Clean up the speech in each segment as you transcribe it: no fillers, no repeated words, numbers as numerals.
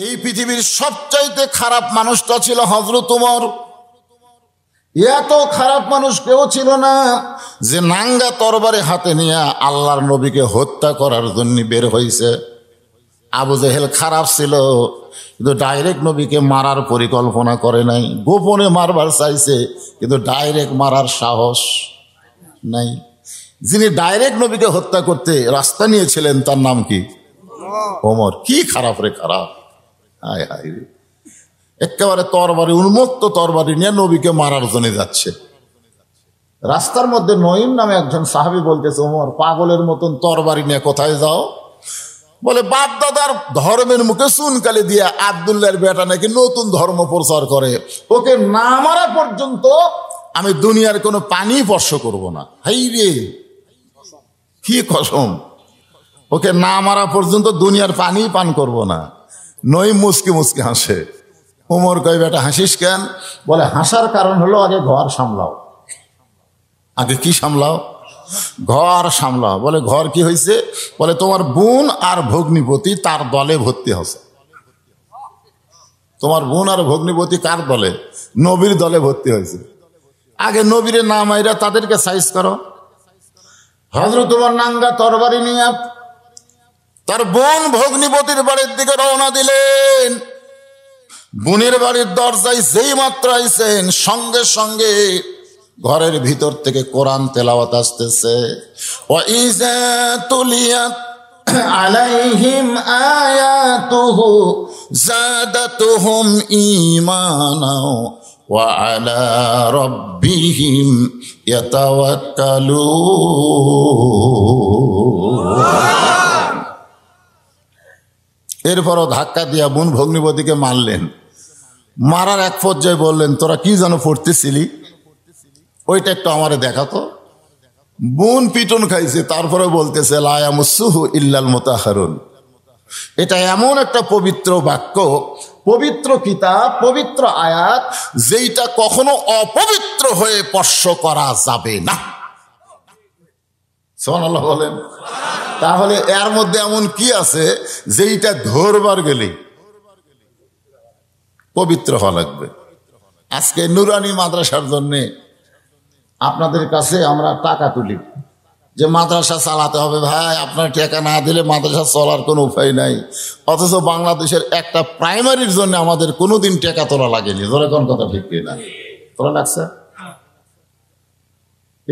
এই পৃথিবীর সবচাইতে খারাপ মানুষটা ছিল হযরত ওমর। এত খারাপ মানুষ কেউ ছিল না যে নাঙ্গা তরবারি হাতে নিয়ে আল্লাহর নবীকে হত্যা করার জন্য বের হয়েছে। আবু জেহেল খারাপ ছিল, কিন্তু ডাইরেক্ট নবীকে মারার পরিকল্পনা করে নাই, গোপনে মারবার চাইছে, কিন্তু ডাইরেক্ট মারার সাহস নাই। যিনি ডাইরেক্ট নবীকে হত্যা করতে রাস্তা নিয়েছিলেন তার নাম কি? ওমর। কি খারাপ রে খারাপ! হায় হায় রে, একেবারে তরবারি, উন্মুক্ত তরবারি নিয়ে নবীকে মারার জন্য যাচ্ছে। রাস্তার মধ্যে নঈম নামে একজন সাহাবী বলতেছে, ওমর পাগলের মতন তরবারি নিয়ে কোথায় যাও? বলে বাপ দাদার ধর্মের মুখে চুনকালি দিয়ে আব্দুল্লাহর বেটা নাকি নতুন ধর্ম প্রচার করে, ওকে না মারা পর্যন্ত আমি দুনিয়ার কোনো পানি স্পর্শ করব না। হাই রে, কি কসম! ওকে না মারা পর্যন্ত দুনিয়ার পানি পান করব না। নঈম মুসকি মুসকি হাসে। ওমর কয়, বেটা হাসিস কেন? বলে হাসার কারণ হলো আগে ঘর সামলাও। আগে কি সামলাও? ঘর সামলাও। বলে ঘর কি হয়েছে? বলে তোমার বোন আর ভগ্নিপতি তার দলে ভর্তি হচ্ছে। তোমার বোন আর ভগ্নিপতি কার দলে? নবীর দলে ভর্তি হয়েছে। আগে নবীরে না মাইরা তাদেরকে সাইজ করো। হযরত ওমর নাঙ্গা তরবারি নিয়ে তার বোন ভগ্নিপতির বাড়ির দিকে রওনা দিলেন। বোনের বাড়ির দরজায় যেই মাত্র আইছেন, সঙ্গে সঙ্গে ঘরের ভিতর থেকে কোরআন তেলাওয়াত আসতেছে। ওয়াইযা তুলিয়াত আলাইহিম আয়াতুহু যাদাতুহুম ঈমানা ওয়া আলা রাব্বিহিম ইয়াতাওয়াক্কালুন। এরপরও ধাক্কা দিয়া বোন ভগ্নিপতিকে মারলেন। মারার এক পর্যায়ে বললেন, তোরা কি যেন পড়তেছিলি, ওইটা একটু আমারে দেখাতো। বোন পিটন খাইছে, তারপরে বলতেছে লা ইয়ামুসুহু ইল্লাল মুতাহহারুন। এটা এমন একটা পবিত্র বাক্য, পবিত্র কিতাব, পবিত্র আয়াত, যেইটা কখনো অপবিত্র হয়ে স্পর্শ করা যাবে না। সুবহানাল্লাহ বলেন। তাহলে এর মধ্যে এমন কি আছে যেইটা ধরবার গেলেই পবিত্র হওয়া লাগবে? আজকে নুরানি মাদ্রাসার জন্য আপনাদের কাছে আমরা টাকা তুলি যে মাদ্রাসা চালাতে হবে। ভাই, আপনার টাকা না দিলে মাদ্রাসা চলার কোনো উপায় নাই। অথচ বাংলাদেশের একটা প্রাইমারির জন্য আমাদের কোনোদিন টাকা তোলা লাগেনি। ধরে কোন কথা ঠিক কিনা? তোলা লাগছে?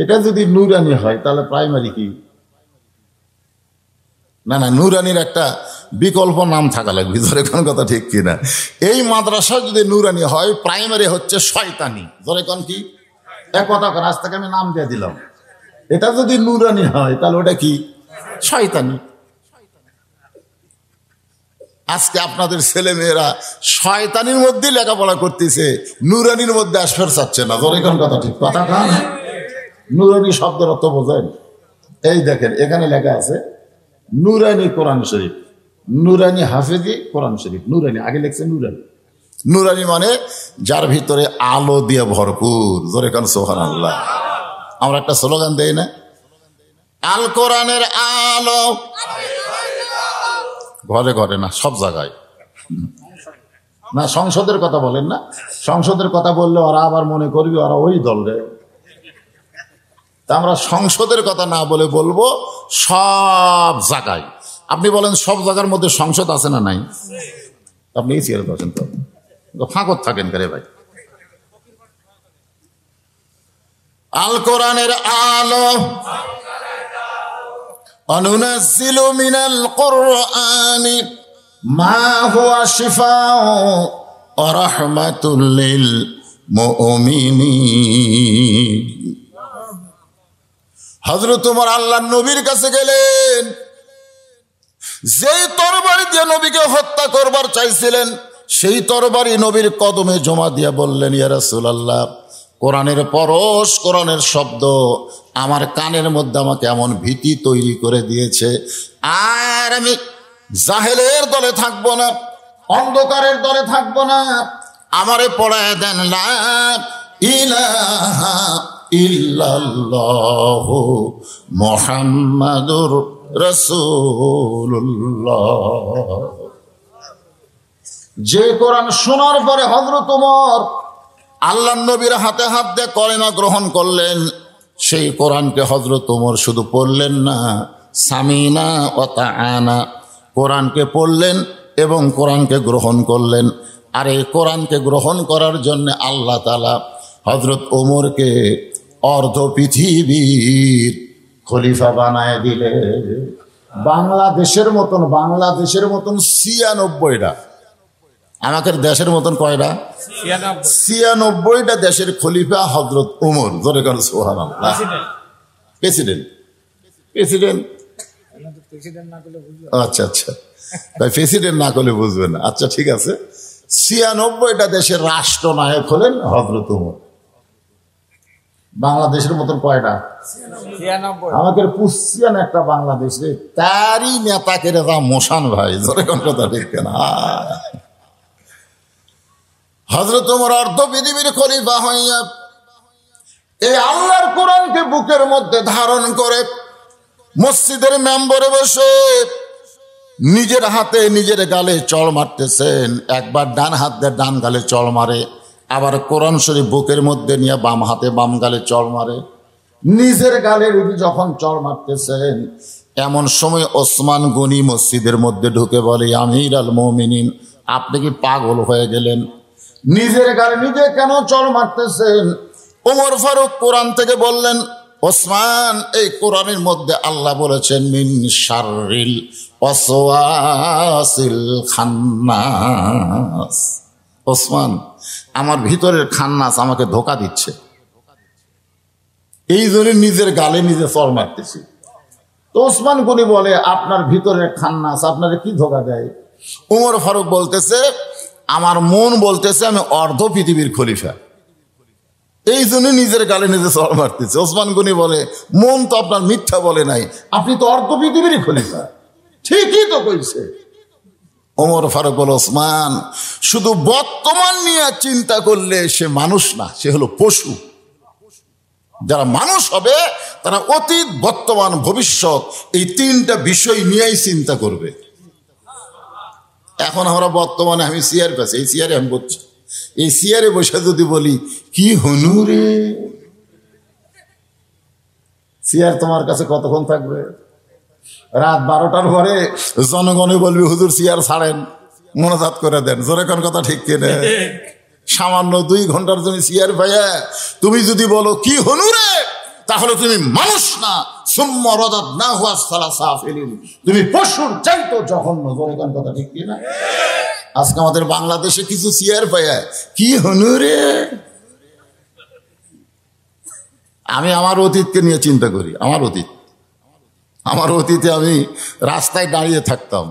এটা যদি নুরানি হয় তাহলে প্রাইমারি কি? না না, নুরানির একটা বিকল্প নাম থাকা লাগবে। ধরে কোন কথা ঠিক কিনা? এই মাদ্রাসা যদি নুরানি হয়, প্রাইমারি হচ্ছে শয়তানি। ধরে কোন কি? এক কথা কর, আজ থেকে আমি নাম দিয়ে দিলাম। এটা যদি নুরানি হয় তাহলে ওটা কি? শয়তানি। আজকে আপনাদের ছেলে মেয়েরা শয়তানির মধ্যে লেখাপড়া করতেছে, নুরানির মধ্যে আসফের চাচ্ছে না। ধরে কোন কথা ঠিক? কথা কান। নুরানি শব্দের অর্থ বোঝেন? এই দেখেন, এখানে লেখা আছে নুরানি কোরআন শরীফ, নুরানি হাফেজি কোরআন শরীফ। নুরানি আগে লেখছে নুরানি। নুরানি মানে যার ভিতরে আলো দিয়ে ভরপুর। জোরে কান সুবহানাল্লাহ। আমরা একটা স্লোগান দেই না, আল কোরআনের আলো ঘরে ঘরে না, সব জায়গায় না। সংসদের কথা বলেন না, সংসদের কথা বললে ওরা আবার মনে করবি ওরা ওই দল রে। তা আমরা সংসদের কথা না বলে বলবো সব জায়গায়। আপনি বলেন সব জায়গার মধ্যে সংসদ আছে না নাই? আপনি এই চেয়ারে বসেন তো, ফাঁকত থাকেন করে ভাই। আল কোরআনের আলো অনুনাজ্জিলু মিনাল কুরআনি মা হুয়া শিফাউ ওয়া রাহমাতুল লিল মুমিনিন। হযরত ওমর আল্লাহর নবীর কাছে গেলেন, যেই তরবারি দিয়ে নবীকে হত্যা করবার চাইছিলেন সেই তরবারি নবীর কদমে জমা দিয়া বললেন, ইয়া রাসূলুল্লাহ, কোরআনের পরশ, কোরআনের শব্দ আমার কানের মধ্যে আমাকে এমন ভীতি তৈরি করে দিয়েছে, আর আমি জাহেলের দলে থাকবো না, অন্ধকারের দলে থাকবো না। আমারে পড়ায় দেন লা ইলাহা ইল্লাল্লাহু মুহাম্মাদুর রাসূলুল্লাহ। যে কোরআন শোনার পরে হযরত ওমর আল্লাহ নবীর হাতে হাত দিয়ে কলেমা গ্রহণ করলেন, সেই কোরআনকে হযরত ওমর শুধু পড়লেন না, সামিনা ওয়া তাআনা, কোরআনকে পড়লেন এবং কোরআনকে গ্রহণ করলেন। আর এই কোরআনকে গ্রহণ করার জন্য আল্লাহ তাআলা হযরত ওমরকে অর্ধ পৃথিবীর খলিফা বানায় দিলেন। বাংলাদেশের মতন 96টা, আমাদের দেশের মতন কয়টা? 96টা দেশের খলিফা হযরত ওমর। জোরে করে সুবহানাল্লাহ। প্রেসিডেন্ট আচ্ছা ভাই, প্রেসিডেন্ট না করলে বুঝবেন না। আচ্ছা ঠিক আছে, 96টা দেশের রাষ্ট্রনায়ক হলেন হযরত ওমর। বাংলাদেশের মতন কয়টা? আমাদের পুষছেন একটা বাংলাদেশে, তারই নেতাকে রেজা মোশান ভাই। জোরে কোন কথা ঠিক না? হযরত ওমর অর্ধ পৃথিবীর খলিফা হইয়া এই আল্লাহর কোরআনকে বুকের মধ্যে ধারণ করে মসজিদের মেম্বরে বসে নিজের হাতে নিজের গালে চড় মারতেছেন। একবার ডান হাত দিয়ে ডান গালে চড় মারে, আবার কোরআন শরীফ বুকের মধ্যে নিয়ে বাম হাতে বাম গালে চড় মারে। নিজের গালে যখন চড় মারতেছেন, এমন সময় ওসমান গনি মসজিদের মধ্যে ঢুকে বলে, আমির আল মুমিনিন, আপনি কি পাগল হয়ে গেলেন? নিজের গালে নিজে কেন চড় মারতেছেন? ওমর ফারুক কোরআন থেকে বললেন, ওসমান, এই কোরআনের মধ্যে আল্লাহ বলেছেন মিন শাররিল ওয়াসওয়াসিল খান্নাস। ওসমান, আমার ভিতরের খান্নাস আমাকে ধোকা দিচ্ছে, এই জন্য নিজের গালে নিজে চড় মারতেছি। তো ওসমান গনি বলে, আপনার ভিতরের খান্নাস আপনার কি ধোকা দেয়? ওমর ফারুক বলতেছে, আমার মন বলতেছে আমি অর্ধ পৃথিবীর খলিফা, এই জন্য নিজের গালে নিজে চড় মারতেছে। ওসমান গনি বলে, মন তো আপনার মিথ্যা বলে নাই, আপনি তো অর্ধ পৃথিবীর খলিফা, ঠিকই তো কইছে। ওমর ফারুক বলে, ওসমান, শুধু বর্তমান নিয়ে চিন্তা করলে সে মানুষ না, সে হলো পশু। যারা মানুষ হবে তারা অতীত, বর্তমান, ভবিষ্যৎ এই তিনটা বিষয় নিয়েই চিন্তা করবে। এখন আমরা বর্তমানে, আমি চেয়ার পাচ্ছি, এই চেয়ারে আমি বলছি, এই চেয়ারে বসে যদি বলি কি হনু রে, চেয়ার তোমার কাছে কতক্ষণ থাকবে? রাত 12টার পরে জনগণে বলবে, হুজুর চেয়ার ছাড়েন, মোনাজাত করে দেন। জোরে কোন কথা ঠিক কিনা? সামান্য 2 ঘন্টার জন্য চেয়ার পাইয়া তুমি যদি বলো কি হনু রে, তাহলে তুমি মানুষ না, সুম্মা রাদাদনাহু আসফালা সাফিলিন, তুমি পশুর চাইতো জঘন্য। জোরে কোন কথা ঠিক কিনা? আজকে আমাদের বাংলাদেশে কিছু চেয়ার পাইয়া কি হনু রে। আমি আমার অতীতকে নিয়ে চিন্তা করি। আমার অতীতে আমি রাস্তায় দাঁড়িয়ে থাকতাম,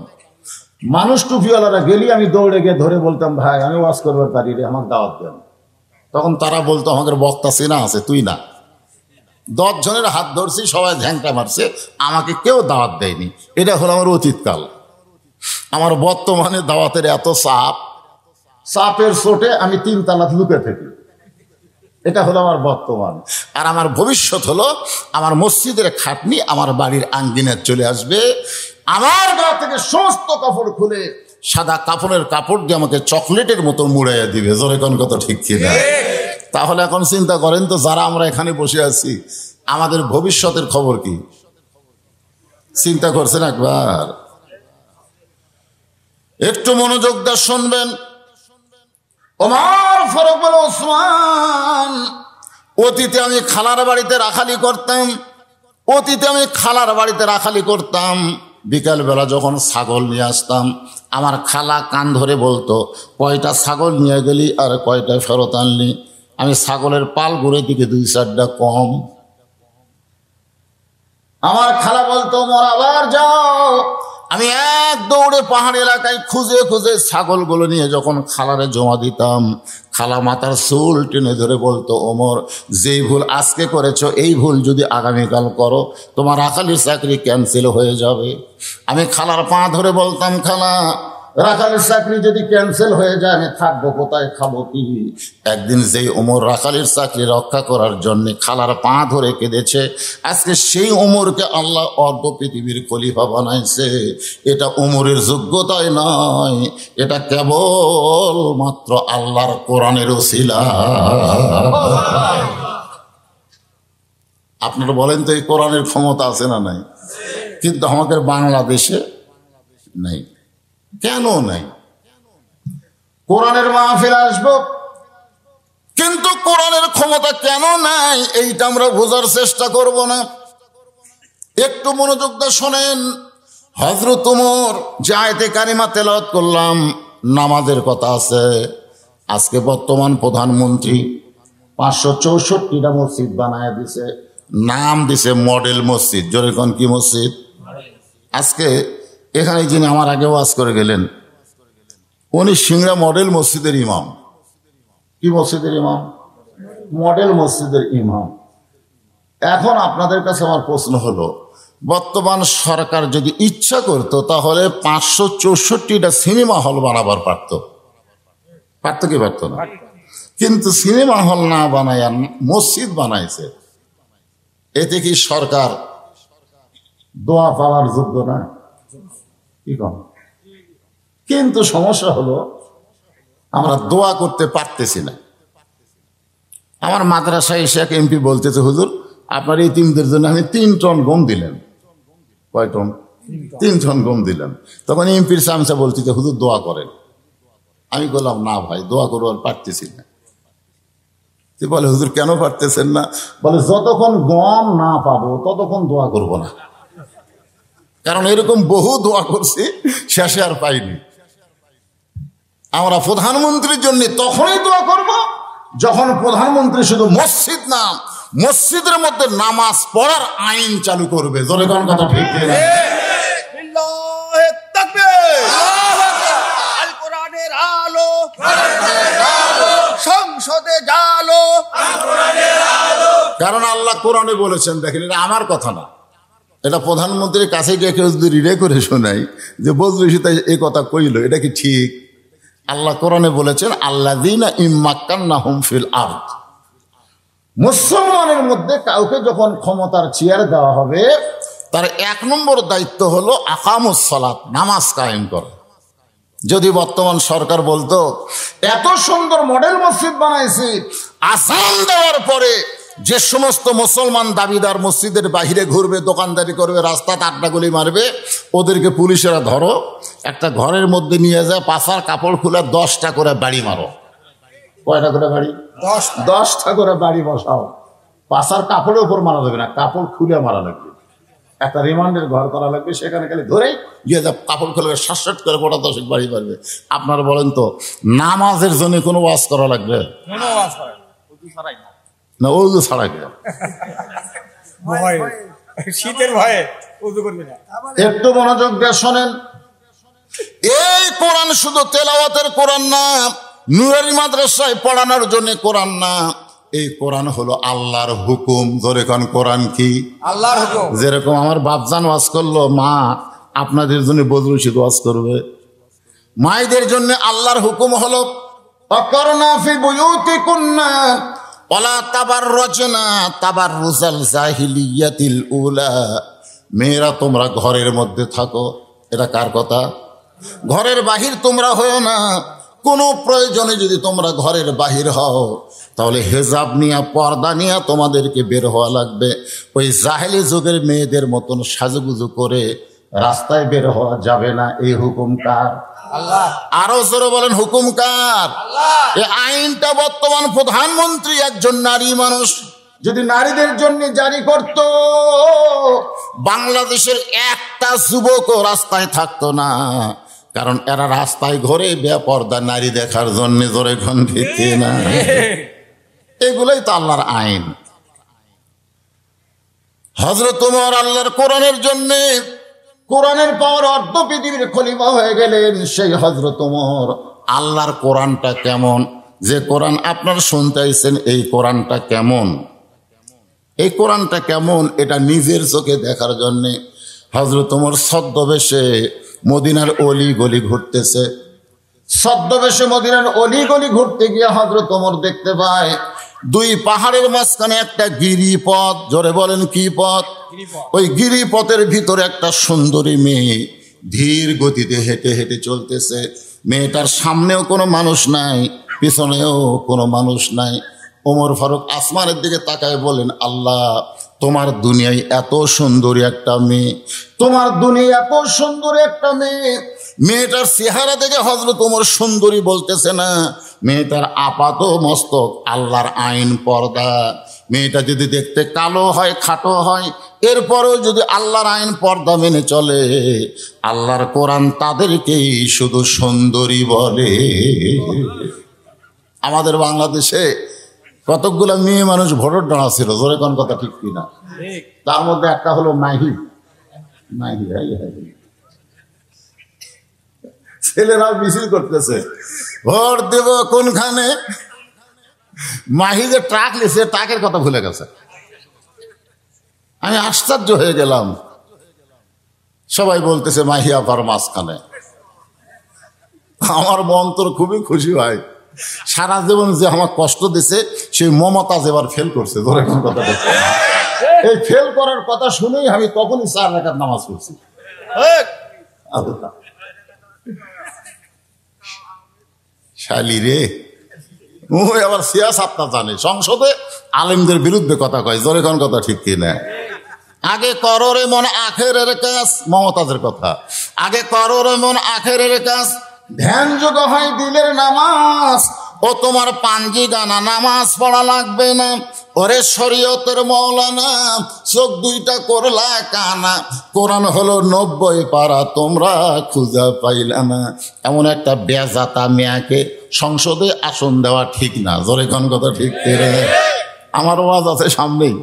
মানুষ টুপিওয়ালারা গেলি আমি দৌড়ে গিয়ে ধরে বলতাম, ভাই আমি ওয়াজ করবার পারি রে, আমার দাওয়াত দেন। তখন তারা বলতো, আমাদের বক্তা চেনা আছে, তুই না। 10 জনের হাত ধরছি, সবাই ঝ্যাংটা মারছে, আমাকে কেউ দাওয়াত দেয়নি। এটা হলো আমার অতীতকাল। আমার বর্তমানে দাওয়াতের এত চাপের চোটে আমি 3 তালা লুকে থাকি। এটা হলো আমার বর্তমান। আর আমার ভবিষ্যৎ হলো আমার মসজিদের খাটনি আমার বাড়ির আঙ্গিনায় চলে আসবে। আমার গা থেকে সমস্ত কাপড় খুলে সাদা কাপড়ের কাপড় দিয়ে আমাকে চকলেটের মতো মুড়াইয়া দিবে। জোরে কোন কথা ঠিক কিনা? তাহলে এখন চিন্তা করেন তো, যারা আমরা এখানে বসে আছি, আমাদের ভবিষ্যতের খবর কি? চিন্তা করছেন একবার? একটু মনোযোগ দিয়ে শুনবেন। ওমর ফারুক বলে, ওসমান, অতীতে আমি খালার বাড়িতে রাখালি করতাম। বিকালবেলা যখন ছাগল নিয়ে আসতাম, আমার খালা কান ধরে বলতো, কয়টা ছাগল নিয়ে গেলি আর কয়টা ফেরত আনলি? আমি ছাগলের পাল ঘুরে দিকে 2-4টা কম। আমার খালা বলতো, ওমর আবার যাও। আমি এক দৌড়ে পাহাড় এলাকায় খুঁজে খুঁজে ছাগলগুলো নিয়ে যখন খালারে জমা দিতাম, খালা মাথার চুল টেনে ধরে বলতো, ওমর, যেই ভুল আজকে করেছো, এই ভুল যদি আগামীকাল করো, তোমার রাখালির চাকরি ক্যান্সেল হয়ে যাবে। আমি খালার পা ধরে বলতাম, খালা, রাখালের চাকরি যদি ক্যান্সেল হয়ে যায় আমি থাকবো কোথায়, খাবো কি? একদিন যেই ওমর রাখালের চাকরি রক্ষা করার জন্য খালার পা ধরে কেঁদেছে, আজকে সেই ওমরকে আল্লাহ অর্ধ পৃথিবীর খলিফা বানাইছে। এটা ওমরের যোগ্যতায় নয়, এটা কেবল মাত্র আল্লাহর কোরআনের ওসিলা। আপনারা বলেন তো এই কোরআনের ক্ষমতা আছে না নাই? কিন্তু আমাদের বাংলাদেশে নাই। কেন নাই? কোরআনের মাহফিল আসবো, কিন্তু কোরআনের ক্ষমতা কেন নাই এইটা আমরা বোঝার চেষ্টা করব না। একটু মনোযোগ দিয়ে শোনেন। হযরত ওমর যে আয়াতে কারিমা তেলাওয়াত করলাম, নামাজের কথা আছে। আজকে বর্তমান প্রধানমন্ত্রী 564টা মসজিদ বানায় দিছে, নাম দিছে মডেল মসজিদ। জোরে কোন কি মসজিদ? আজকে এখানে যিনি আমার আগে ওয়াজ করে গেলেন, উনি সিংড়া মডেল মসজিদের ইমাম। কি মসজিদের ইমাম? মডেল মসজিদের ইমাম। এখন আপনাদের কাছে আমার প্রশ্ন হলো, বর্তমান সরকার যদি ইচ্ছা করত তাহলে 564টা সিনেমা হল বানাবার পারত। পারত কি পারত না? কিন্তু সিনেমা হল না বানায় মসজিদ বানাইছে। এতে কি সরকার দোয়া পাওয়ার যোগ্য না? কি কম? কিন্তু সমস্যা হলো আমরা দোয়া করতে পারতেছি না। আমার মাদ্রাসায় এসে এক এমপি বলতেছে, হুজুর আপনার এই তিনদের জন্য আমি 3 টন গম দিলেন। কয় টন? 3 টন গম দিলেন। তখন এমপির চামচা বলতেছে, হুজুর দোয়া করেন। আমি বললাম, না ভাই দোয়া করবার পারতেছি না। বলে, হুজুর কেন পারতেছেন না? বলে, যতক্ষণ গম না পাবো ততক্ষণ দোয়া করব না। কারণ এরকম বহু দোয়া করছি, শেষে আর পাইনি। আমরা প্রধানমন্ত্রীর জন্য তখনই দোয়া করব যখন প্রধানমন্ত্রী শুধু মসজিদ না, মসজিদের মধ্যে নামাজ পড়ার আইন চালু করবে। জোরে কোন কথা ঠিক না? কোরআনের আলো সংসদে জালো। কারণ আল্লাহ কোরআনে বলেছেন, দেখেন এটা আমার কথা না, এটা প্রধানমন্ত্রীর কাছে গিয়ে কেউ যদি রিলে করে শোনাই যে বজলুসি তাই এই কথা কইল, এটা কি ঠিক? আল্লাহ কোরআনে বলেছেন, আল্লাযীনা ইম্মাক্কান্নাহুম ফিল আরদ। মুসলমানের মধ্যে কাউকে যখন ক্ষমতার চেয়ার দেওয়া হবে, তার 1 নম্বর দায়িত্ব হলো আকামুস সালাত, নামাজ কায়েম করা। যদি বর্তমান সরকার বলতো এত সুন্দর মডেল মসজিদ বানাইছি, আযান দেওয়ার পরে যে সমস্ত মুসলমান দাবিদার মসজিদের বাহিরে ঘুরবে, দোকানদারি করবে, রাস্তাতে আড্ডা গুলি মারবে, ওদেরকে পুলিশেরা ধরো, একটা ঘরের মধ্যে নিয়ে যায়, পাছার কাপড় খুলে 10টা করে বাড়ি মারো। কয়টা করে বাড়ি? 10টা করে বাড়ি বসাও। পাছার কাপড়ের উপর মারা যাবে না, কাপড় খুলে মারা লাগবে। একটা রিমান্ডের ঘর করা লাগবে, সেখানে খালি ধরেই গিয়ে যা কাপড় খুলে শাসট করে গোটা 10 বাড়ি মারবে। আপনারা বলেন তো, নামাজের জন্য কোনো ওয়াজ করা লাগবে না? ওযু ছাড়া কে? শীতের ভয়ে ওযু করবে না। একটু মনোযোগ দিয়ে শোনেন। এই কোরআন শুধু তেলাওয়াতের কোরআন না, নূরের মাদ্রাসায় পড়ানোর জন্য কোরআন না, এই কোরআন হলো আল্লাহর হুকুম। ধরে কোন কোরআন কি? আল্লাহর হুকুম। যেরকম আমার বাপজান ওয়াজ করলো, মা আপনাদের জন্য বজলুসি ওয়াজ করবে। মায়েদের জন্য আল্লাহর হুকুম হলো, অকরনা ফি বুয়ুতিকুন্না ওয়ালা তাবাররাজনা তাবাররুজাল জাহিলিয়াতিল উলা। মেয়েরা তোমরা ঘরের মধ্যে থাকো। এটা কার কথা? ঘরের বাহির তোমরা হও না। কোনো প্রয়োজনে যদি তোমরা ঘরের বাহির হও, তাহলে হেজাব নিয়ে, পর্দা নিয়ে তোমাদেরকে বের হওয়া লাগবে। ওই জাহেলি যুগের মেয়েদের মতন সাজুগুজু করে রাস্তায় বের হওয়া যাবে না। এই হুকুম কার? আল্লাহ। আরো জোরে বলেন, হুকুম কার? এই আইনটা বর্তমান প্রধানমন্ত্রী একজন নারী মানুষ যদি নারীদের জন্য জারি করত, বাংলাদেশের একটা যুবকও রাস্তায় থাকতো না। কারণ এরা রাস্তায় ঘরে বেপর্দা নারী দেখার জন্য। জোরে ঘন ঠিক না? এগুলোই তো আল্লাহর আইন। হযরত ওমর আল্লাহর কোরআনের জন্য, কোরআনের পাওয়ার অর্ধ পৃথিবীর খলিফা হয়ে গেলেন। সেই হযরত ওমর আল্লাহর কোরআনটা কেমন, যে কোরআন আপনারা শুনতে আইছেন, এই কোরআনটা কেমন, এই কোরআনটা কেমন, এটা নিজের চোখে দেখার জন্যে হযরত ওমর ছদ্মবেশে মদিনার অলি গলি ঘুরতেছে। ছদ্মবেশে মদিনার অলি গলি ঘুরতে গিয়ে হযরত ওমর দেখতে পায় দুই পাহাড়ের মাঝখানে একটা গিরিপথ। জোরে বলেন কি পথ? ওই গিরিপথের ভিতরে একটা সুন্দরী মেয়ে ধীর গতিতে হেঁটে হেঁটে চলতেছে। মেয়েটার সামনেও কোনো মানুষ নাই, পিছনেও কোনো মানুষ নাই। ওমর ফারুক আসমানের দিকে তাকায় বলেন, আল্লাহ, তোমার দুনিয়ায় এত সুন্দরী একটা মেয়ে, তোমার দুনিয়ায় এত সুন্দরী একটা মেয়ে। মেয়েটার চেহারা দেখে হযরত ওমর সুন্দরী বলতেছে না, মেয়েটার আপাত মস্তক আল্লাহর আইন পর্দা। মেয়েটা যদি দেখতে কালো হয়, খাটো হয়, এরপরেও যদি আল্লাহর আইন পর্দা মেনে চলে, আল্লাহর কোরআন তাদেরকেই শুধু সুন্দরী বলে। আমাদের বাংলাদেশে কতকগুলো মেয়ে মানুষ ভোটের ডানা ছিল, জোরে কোন কথা ঠিক কিনা? তার মধ্যে একটা হলো মাহি। ছেলেরা মিছিল করতেছে, ভোট দেব কোনখানে। মাহি যে ট্রাক লিখছে, ট্রাকের কথা ভুলে গেছে। আমি আশ্চর্য হয়ে গেলাম। সবাই বলতেছে মাহি আপার মাঝখানে। আমার মন তোর খুবই খুশি হয়। সারা জীবন যে আমার কষ্ট দিছে, সেই মমতাজ এবার ফেল করছে। ধরে কোন কথা বলছে, এই ফেল করার কথা শুনেই আমি তখনই 4 রাকাত নামাজ পড়ছি। শালি রে, ও আবার সিয়াসাতটা জানে, সংসদে আলেমদের বিরুদ্ধে কথা কয়। জোরে কোন কথা ঠিক কিনা? আগে কররে মন আখেরের কাজ, মমতাজের কথা। আগে কররে মন আখেরের কাজ, ধ্যান যোগ হয় দিলের নামাজ। ও তোমার পাঞ্জি গানা, নামাজ পড়া লাগবে না। ওরে শরীয়তের মৌলানা, চোখ দুইটা করলা কানা। কোরআন হলো 90 পারা, তোমরা খুঁজা পাইলা না। এমন একটা বেজাতা মেয়াকে সংসদে আসন দেওয়া ঠিক না। জোরে কোন কথা ঠিক করে? আমার ওয়াজ আছে সামনেই,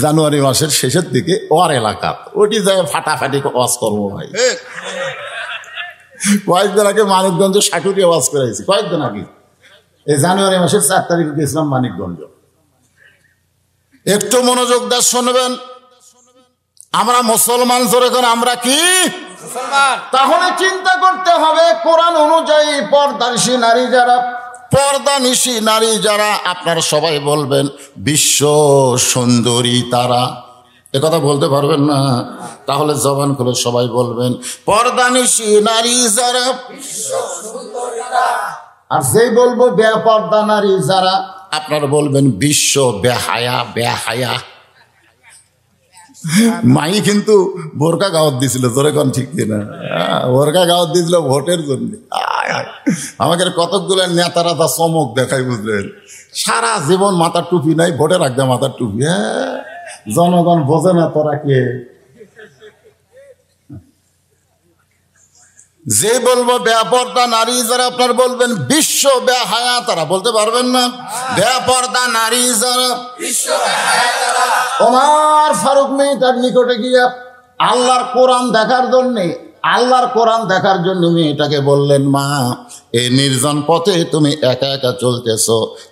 জানুয়ারি মাসের শেষের দিকে ওর এলাকা, ওটি যায় ফাটাফাটি ওয়াজ করবো ভাই। কয়েকদিন আগে মানিকগঞ্জ সাটুরিয়া ওয়াজ করেছি, কয়েকদিন আগে এই জানুয়ারি মাসের 4 তারিখে গেছিলাম মানিকগঞ্জ। একটু মনোযোগ দিয়ে শুনবেন। আমরা মুসলমান, জোরে করে আমরা কি মুসলমান? তাহলে চিন্তা করতে হবে কোরআন অনুযায়ী পর্দানিশী নারী যারা, পর্দানিশী নারী যারা, আপনারা সবাই বলবেন বিশ্ব সুন্দরী তারা। একথা বলতে পারবেন না? তাহলে জবান করে সবাই বলবেন পর্দানিশী নারী যারা। আর যেই বলবো বেপর্দা নারী যারা, আপনারা বলবেন বিশ্ব বেহায়া বেহায়া। মাই কিন্তু বোরকা গাওয়াত দিছিল, তোরে কোন ঠিক কিনা? বোরকা গাওয়াত দিছিল ভোটের জন্য। আমাকে কতকগুলো নেতারা তা চমক দেখায়, বুঝলেন? সারা জীবন মাথার টুপি নাই, ভোটের আগে মাথার টুপি। হ্যাঁ, জনগণ বোঝে না তোরা কে। যে বলবো বেপর্দা নারী যারা, আপনার বলবেন বিশ্ব বেহায়া তারা। বলতে পারবেন না? বেপর্দা নারী যারা, ওমর ফারুক মেয়েটার নিকটে গিয়া আল্লাহর কোরআন দেখার জন্যে, আল্লাহর কোরআন দেখার জন্য মেয়েটাকে বললেন, মা, এই নির্জন পথে তুমি একা একা চলতেছ,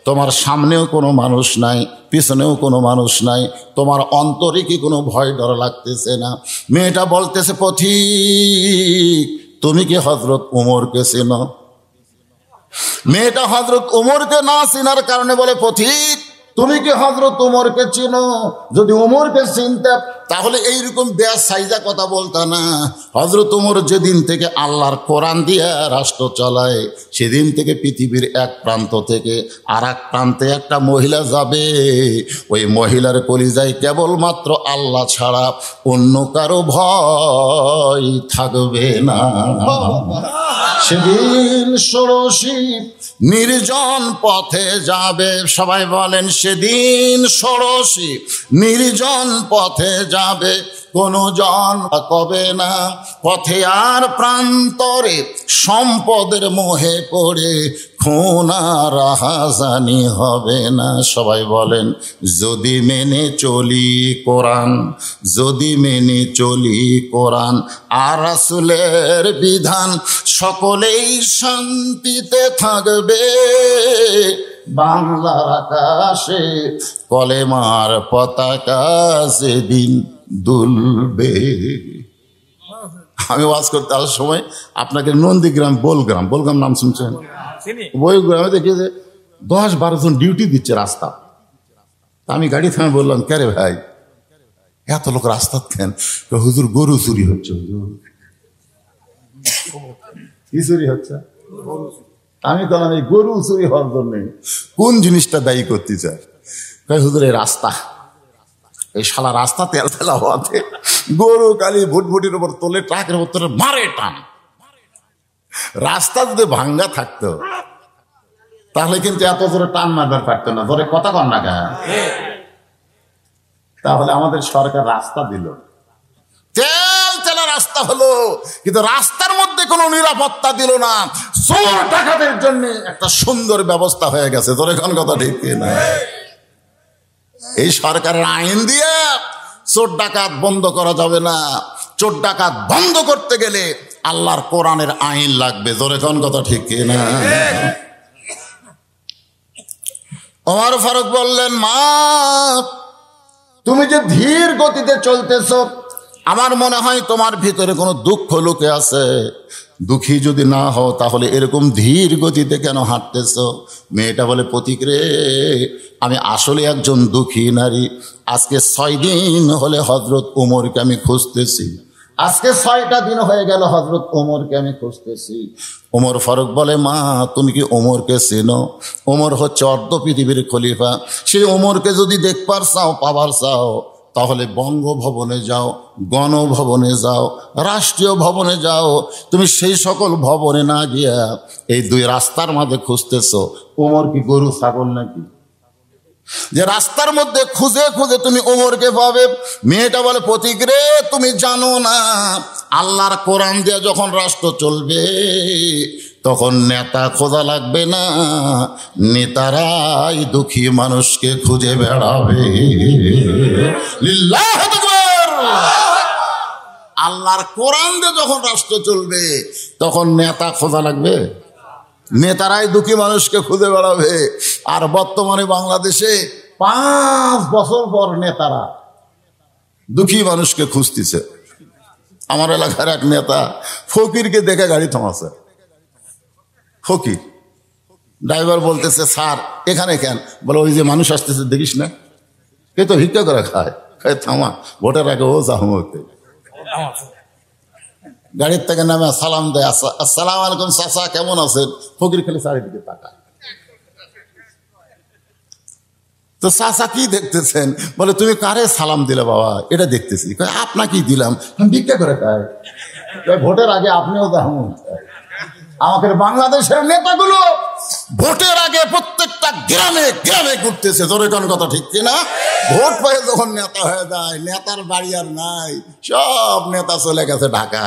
তোমার সামনেও কোনো মানুষ নাই, পিছনেও কোনো মানুষ নাই, তোমার অন্তরে কি কোনো ভয় ডর লাগতেছে না? মেয়েটা বলতেছে, পথিক, তুমি কি হযরত ওমরকে চেনো? মেয়েটা হযরত ওমরকে না চেনার কারণে বলে, পথিক, তুমি কি হযরত ওমরকে চিনো? যদি ওমরকে চিনতে তাহলে এইরকম বেসাইজা কথা বলতা না। হযরত ওমর যেদিন থেকে আল্লাহর কোরআন দিয়ে রাষ্ট্র চালায়, সেদিন থেকে পৃথিবীর এক প্রান্ত থেকে আর এক প্রান্তে একটা মহিলা যাবে, ওই মহিলার কলিজায় কেবলমাত্র আল্লাহ ছাড়া অন্য কারো ভয় থাকবে না। সেদিন ষোড়শী নির্জন পথে যাবে। সবাই বলেন, সেদিন ষোড়শী নির্জন পথে যাবে, কোনো জন কবে না পথে আর প্রান্তরে, সম্পদের মোহে পড়ে খুন আর রাহাজানি হবে না। সবাই বলেন, যদি মেনে চলি কোরআন, যদি মেনে চলি কোরআন আর রাসূলের বিধান, সকলেই শান্তিতে থাকবে। বাংলার আকাশে কলেমার পতাকা সেদিন দুলবে। আমি ওয়াজ করতে আসার সময় আপনাকে নন্দীগ্রাম বলগ্রাম নাম শুনছেন? চিনি। ওই গ্রামে দেখি যে 10-12 জন ডিউটি দিচ্ছে রাস্তা। আমি গাড়ি থামে বললাম, কে রে ভাই এত লোক রাস্তা কেন? হুজুর গরু চুরি হচ্ছে। হুজুর কি চুরি হচ্ছে? আমি বললাম এই গরু চুরি হওয়ার জন্য কোন জিনিসটা দায়ী করতে চায়? হুজুর এই রাস্তা, এই শালা রাস্তা তেল ফেলা হওয়াতে গরু কালি ভুটভুটির উপর তোলে, ট্রাকের উপর মারে টান। রাস্তা যদি ভাঙ্গা থাকতো তাহলে কিন্তু এত জোরে টান মারবার পারতো না। জোরে কথা কন না কেন? তাহলে আমাদের সরকার রাস্তা দিল, তেল রাস্তা হলো, কিন্তু রাস্তার মধ্যে কোনো নিরাপত্তা দিল না। চোর ডাকাতের জন্য একটা সুন্দর ব্যবস্থা হয়ে গেছে। জোরে কোন কথা ঠিক না? এই সরকারের আইন দিয়ে চোর ডাকাত বন্ধ করা যাবে না। চোর ডাকাত বন্ধ করতে গেলে আল্লাহর কোরআনের আইন লাগবে। জোরে কোন কথা ঠিক না? ওমর ফারুক বললেন, মা তুমি যে ধীর গতিতে চলতেছো, আমার মনে হয় তোমার ভিতরে কোনো দুঃখ লুকে আছে। দুঃখী যদি না হও তাহলে এরকম ধীর গতিতে কেন হাঁটতেছো? মেয়েটা বলে, প্রতীক রে, আমি আসলে একজন দুঃখী নারী। আজকে 6 দিন হলে হযরত ওমরকে আমি খুঁজতেছি। আজকে 6টা দিন হয়ে গেল হযরত ওমরকে আমি খুঁজতেছি। ওমর ফারুক বলে, মা তুমি কি ওমরকে চেনো? ওমর হচ্ছে অর্ধ পৃথিবীর খলিফা। সেই ওমরকে যদি দেখবার চাও, পাবার চাও, তাহলে বঙ্গভবনে যাও, গণভবনে যাও, রাষ্ট্রীয় ভবনে যাও। তুমি সেই সকল ভবনে না গিয়া এই 2 রাস্তার মাঝে খুঁজতেছো। ওমর কি গরু ছাগল নাকি যে রাস্তার মধ্যে খুঁজে খুঁজে তুমি ওমরকে পাবে? মেয়েটা বলে, প্রতীক রে, তুমি জানো না আল্লাহর কোরআন দিয়ে যখন রাষ্ট্র চলবে তখন নেতা খোঁজা লাগবে না, নেতারাই দুঃখী মানুষকে খুঁজে বেড়াবে। লিল্লাহু আকবার। আল্লাহর কোরআন দিয়ে যখন রাষ্ট্র চলবে তখন নেতা খোঁজা লাগবে, নেতারাই দুঃখী মানুষকে খুঁজে বেড়াবে। আর বর্তমানে বাংলাদেশে 5 বছর পর নেতারা দুঃখী মানুষকে খুঁজতেছে। আমার এলাকার এক নেতা ফকিরকে দেখে গাড়ি থামাছে। ফকির ড্রাইভার বলতেছে, স্যার এখানে কেন? বলে, ওই যে মানুষ আসতেছে দেখিস না, কে তো ভিক্ষা করে খায়। থামা, ভোটের আগে ও জাহমতে। গাড়ির থেকে নামে সালাম দেয়, আসসালাম আলাইকুম চাচা, কেমন আছেন? ফকির খালি চারিদিকে তাকায়। তো চাচা কি দেখতেছেন? বলে, তুমি কারে সালাম দিলে বাবা? এটা দেখতেছি। আপনাকেই দিলাম, ভিক্ষা করে খায়। ভোটের আগে আপনিও জাহমতে। আমাদের বাংলাদেশের নেতাগুলো ভোটের আগে প্রত্যেকটা গ্রামে গ্রামে ঘুরতেছে। জোরে কোন কথা ঠিক কিনা? ভোট পেয়ে যখন নেতা হয়ে যায়, নেতার বাড়ি আর নাই, সব নেতা চলে গেছে ঢাকা।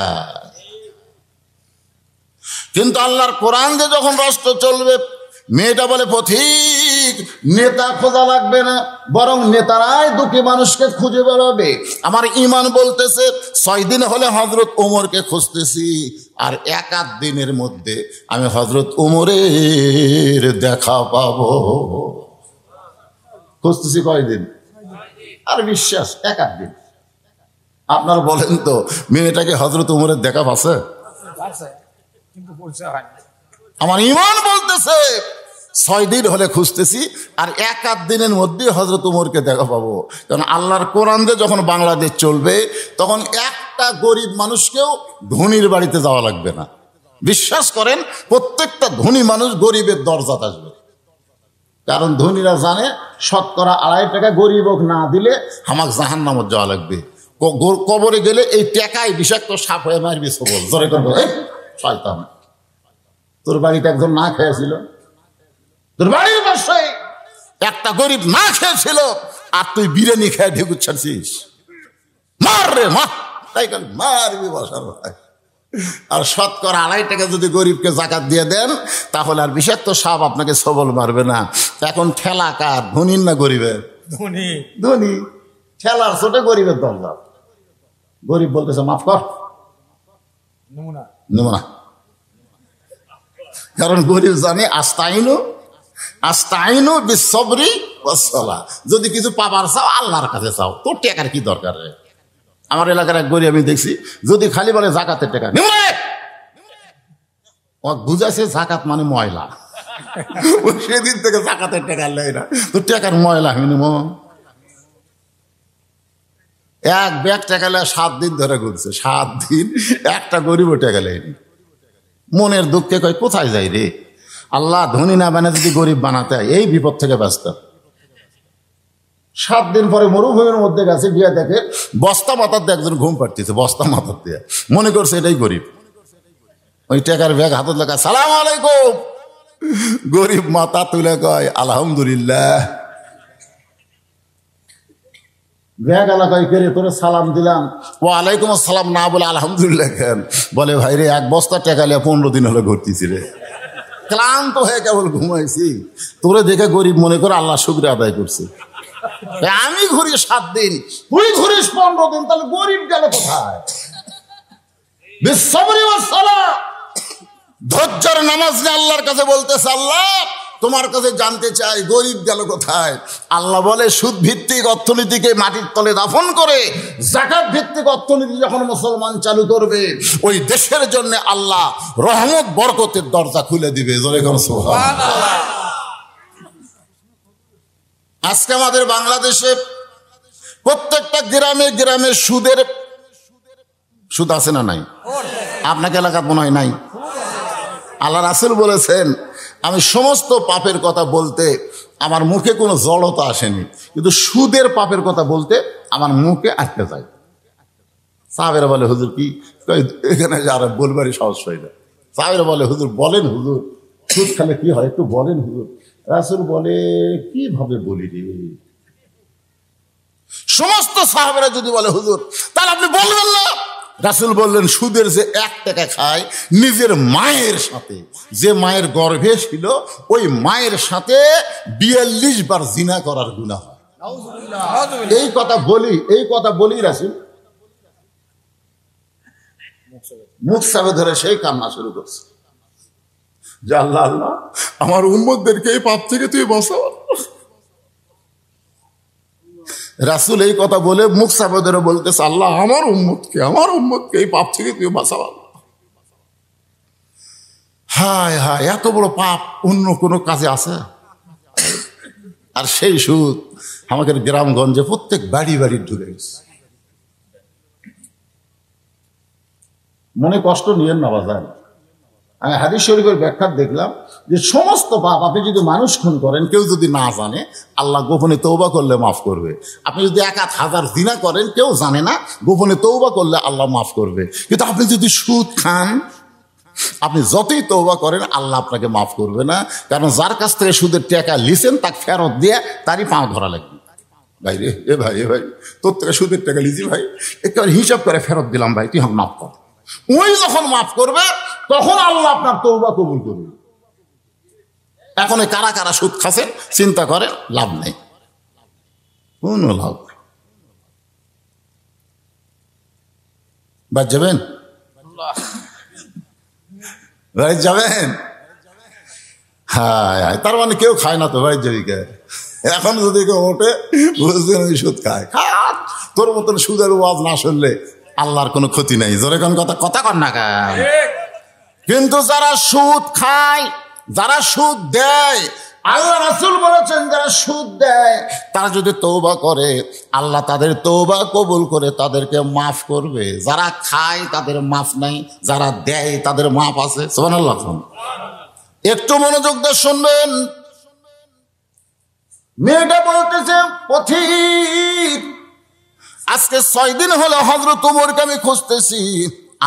কিন্তু আল্লাহর কোরআন দিয়ে যখন রাষ্ট্র চলবে, মেয়েটা বলে, পথিক নেতা খোঁজা লাগবে না, বরং নেতারাই দুঃখী মানুষকে খুঁজে বেড়াবে। আমার ঈমান বলতেছে 6 দিন হলে হযরত ওমরকে খুঁজতেছি, আর 1-8 দিনের মধ্যে আমি হযরত ওমরের দেখা পাবো। খুঁজতেছি কয়দিন? আর বিশ্বাস 1-8 দিন। আপনারা বলেন তো, মেয়েটাকে হযরত ওমরের দেখা পাচ্ছে? কিন্তু পরিচয় হয় না। আমার ঈমান বলতেছে 6 দিন হলে খুঁজতেছি, আর 1-8 দিনের মধ্যে হযরত ওমরকে দেখা পাবো। কারণ আল্লাহর কোরআন দিয়ে যখন বাংলাদেশ চলবে তখন একটা গরিব মানুষকেও ধনীর বাড়িতে যাওয়া লাগবে না। বিশ্বাস করেন, প্রত্যেকটা ধনী মানুষ গরিবের দরজাত আসবে। কারণ ধনীরা জানে 2.5 টাকা গরিব না দিলে আমাকে জাহান্নামত যাওয়া লাগবে। কবরে গেলে এই টাকায় বিষাক্ত সাপ হয়ে মারবি সবল। জোরে করবো, শয়তান, তোর বাড়িতে একজন না খেয়েছিল, তোর বাড়ির পাশে একটা গরিব না খেয়েছিল, আর তুই বিরিয়ানি খেয়ে ঢেকুচ্ছিস। মার রে মা, তাই কাল মারবি বসার ভাই। আর 2.5 টাকা যদি গরিবকে জাকাত দিয়ে দেন তাহলে আর বিষাক্ত সাপ আপনাকে সবল মারবে না। এখন ঠেলা কার, ধনীর না গরিবের? ধনী। ধনী ঠেলার ছোটে গরিবের দরজা। গরিব বলতেছে, মাফ কর, নেব না। কারণ গরিব জানে আস্তাইনু বিসসবরি ওয়াস সালাহ। যদি কিছু পাবার চাও আল্লাহর কাছে চাও, তোর টাকার কি দরকার রে? আমার এলাকার এক গরিব আমি দেখছি, যদি খালি বলে জাকাতের টাকা বুঝাইছে জাকাত মানে ময়লা, সেদিন থেকে জাকাতের টাকা নেই না, তো টাকার ময়লা মিনিমাম এক ব্যাগ টাকা নেয় 7 দিন ধরে ঘুরছে, 7 দিন একটা গরিবও টাকা নেয়নি। মনের দুঃখে কয় কোথায় যাই রে আল্লাহ, ধনী না বানা যদি গরিব বানাতে হয়, এই বিপদ থেকে ব্যস্ত। 7 দিন পরে মরুভূমির মধ্যে গেছে, গিয়ে দেখে বস্তা মাথার দিয়ে একজন ঘুম পাড়তেছে, বস্তা মাথার দিয়ে, মনে করছে এটাই গরিব। ওই টাকার ব্যাগ হাতত লেখা সালাম আলাইকুম, গরিব মাথা তুলে কয় আলহামদুলিল্লাহ। ব্যাগ এলাকায় কেড়ে তোরে সালাম দিলাম, ও আলাইকুম আসসালাম না বলে আলহামদুলিল্লাহ কেন? বলে ভাই রে, এক বস্তা টাকা নিয়ে 15 দিন হলো ঘুরতেছি রে, ক্লান্ত হয়ে কেবল ঘুমাইছি, তোরে দেখে গরিব মনে করে আল্লাহ শুকরিয়া আদায় করছে। আমি ঘুরি 7 দিন, তুই ঘুরিস 15 দিন, তাহলে গরিব গেল কোথায়? বিসবরি ওয়াস সালাহ, ধৈর্যের নামাজ নিয়ে আল্লাহর কাছে বলতেছে আল্লাহ তোমার কাছে জানতে চাই গরিব গেল কোথায়? আল্লাহ বলে সুদ ভিত্তিক অর্থনীতিকে মাটির তলে দাফন করে যাকাত ভিত্তিক অর্থনীতি যখন মুসলমান চালু করবে, ওই দেশের জন্য আল্লাহ রহমত বরকতের দরজা খুলে দিবে। জোরে কোন সুবহানাল্লাহ। আজকে আমাদের বাংলাদেশে প্রত্যেকটা গ্রামে গ্রামে সুদ আছে না নাই? আপনাকে এলাকা মনে হয় নাই। আল্লাহ রাসূল বলেছেন আমি সমস্ত পাপের কথা বলতে আমার মুখে কোনো জড়তা আসেনি, কিন্তু সুদের পাপের কথা বলতে আমার মুখে আটকে যায়। সাহাবেরা বলে হুজুর কি এখানে যারা বলবারই সাহস হয় না। সাহাবেরা বলে হুজুর বলেন, হুজুর সুদ খেলে কি হয় একটু বলেন হুজুর। রাসূল বলে কিভাবে বলি রে? সমস্ত সাহাবেরা যদি বলে হুজুর তাহলে আপনি বলবেন না। রাসূল বললেন সুদের যে 1 টাকা খায়, নিজের মায়ের সাথে, যে মায়ের গর্ভে ছিল ওই মায়ের সাথে 42 বার জিনা করার গুনাহ হয়। এই কথা বলি রাসূল মুখ সাবে ধরে সেই কান্না শুরু করছে যে আল্লাহ আল্লাহ আমার উম্মতদেরকে এই পাপ থেকে তুই বাঁচাও। রাসূল এই কথা বলে মুখ চাপা ধরে বলতেছে আল্লাহ আমার উম্মতকে এই পাপ থেকে তুই বাঁচাও। হায় হায়, এত বড় পাপ অন্য কোনো কাজে আছে? আর সেই সুদ আমাদের গ্রামগঞ্জে প্রত্যেক বাড়ি বাড়ি ঢুকে গেছে। মনে কষ্ট নিয়েন না বাজার। আমি হাদিস শরীফের ব্যাখ্যা দেখলাম যে সমস্ত পাপ আপনি যদি মানুষ খুন করেন, কেউ যদি না জানে, আল্লাহ গোপনে তওবা করলে মাফ করবে। আপনি যদি 1000 জিনা করেন, কেউ জানে না, গোপনে তওবা করলে আল্লাহ মাফ করবে। কিন্তু আপনি যদি সুদ খান, আপনি যতই তওবা করেন আল্লাহ আপনাকে মাফ করবে না। কারণ যার কাছ থেকে সুদের টাকা লিছেন তাকে ফেরত দিয়ে তারই পা ধরা লাগবে। ভাই রে, এ ভাই তোর থেকে সুদের টাকা লিছি ভাই, একটু হিসাব করে ফেরত দিলাম ভাই, তুই মাফ কর। ওই যখন মাফ করবে তখন আল্লাহ আপনার তওবা কবুল করবে। এখন কারা কারা সুদ খাচ্ছেন চিন্তা করে লাভ নেই, কোনো লাভ নেই। বাদ যাবেন, বাড়ি যাবেন? হ্যাঁ, তার মানে কেউ খায় না তো বাড়ি যাবি কে? এখন যদি কেউ ওঠে বুঝবেন ওই সুদ খায়। তোর মতন সুদের ওয়াজ না শুনলে আল্লাহর কোনো ক্ষতি নাই। জোরে কোন কথা কর না কেন? কিন্তু যারা সুদ খায়, যারা সুদ দেয়, আল্লাহ রাসূল বলেছেন যারা সুদ দেয় তারা যদি তওবা করে আল্লাহ তাদের তওবা কবুল করে তাদেরকে মাফ করবে। যারা খায় তাদের মাফ নাই, যারা দেয় তাদের মাফ আছে। সুবহানাল্লাহ। একটু মনোযোগ দিয়ে শুনবেন। মেয়েটা বলতেছে পথিক আজকে 6 দিন হলো হযরত ওমরকে আমি খুঁজতেছি,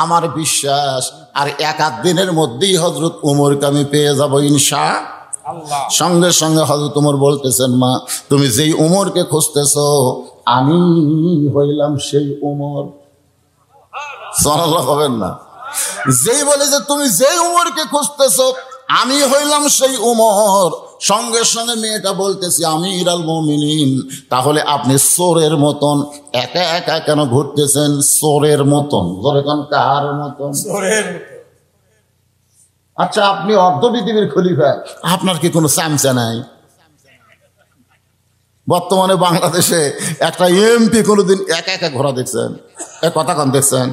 আমার বিশ্বাস আর 1-8 দিনের মধ্যেই হযরত ওমরকে আমি পেয়ে যাব ইনশাআল্লাহ। সঙ্গে সঙ্গে হযরত ওমর বলতেছেন মা তুমি যেই ওমরকে খুঁজতেছো আমি হইলাম সেই ওমর। সুবহানাল্লাহ হবেন না? যেই বলে যে তুমি যেই ওমরকে খুঁজতেছো আমি হইলাম সেই ওমর, সঙ্গে সঙ্গে মেয়েটা বলতেছি আমিরুল মুমিনিন তাহলে আপনি চোরের মতন একা একা কেন ঘুরতেছেন? চোরের মতন। ধরে কোন কার মতন? আচ্ছা আপনি অর্ধ পৃথিবীর খলিফা, আপনার কি কোনো চামচা নাই? বর্তমানে বাংলাদেশে একটা এমপি কোনোদিন একা একা ঘোরা দেখছেন? এ কথা কন দেখছেন?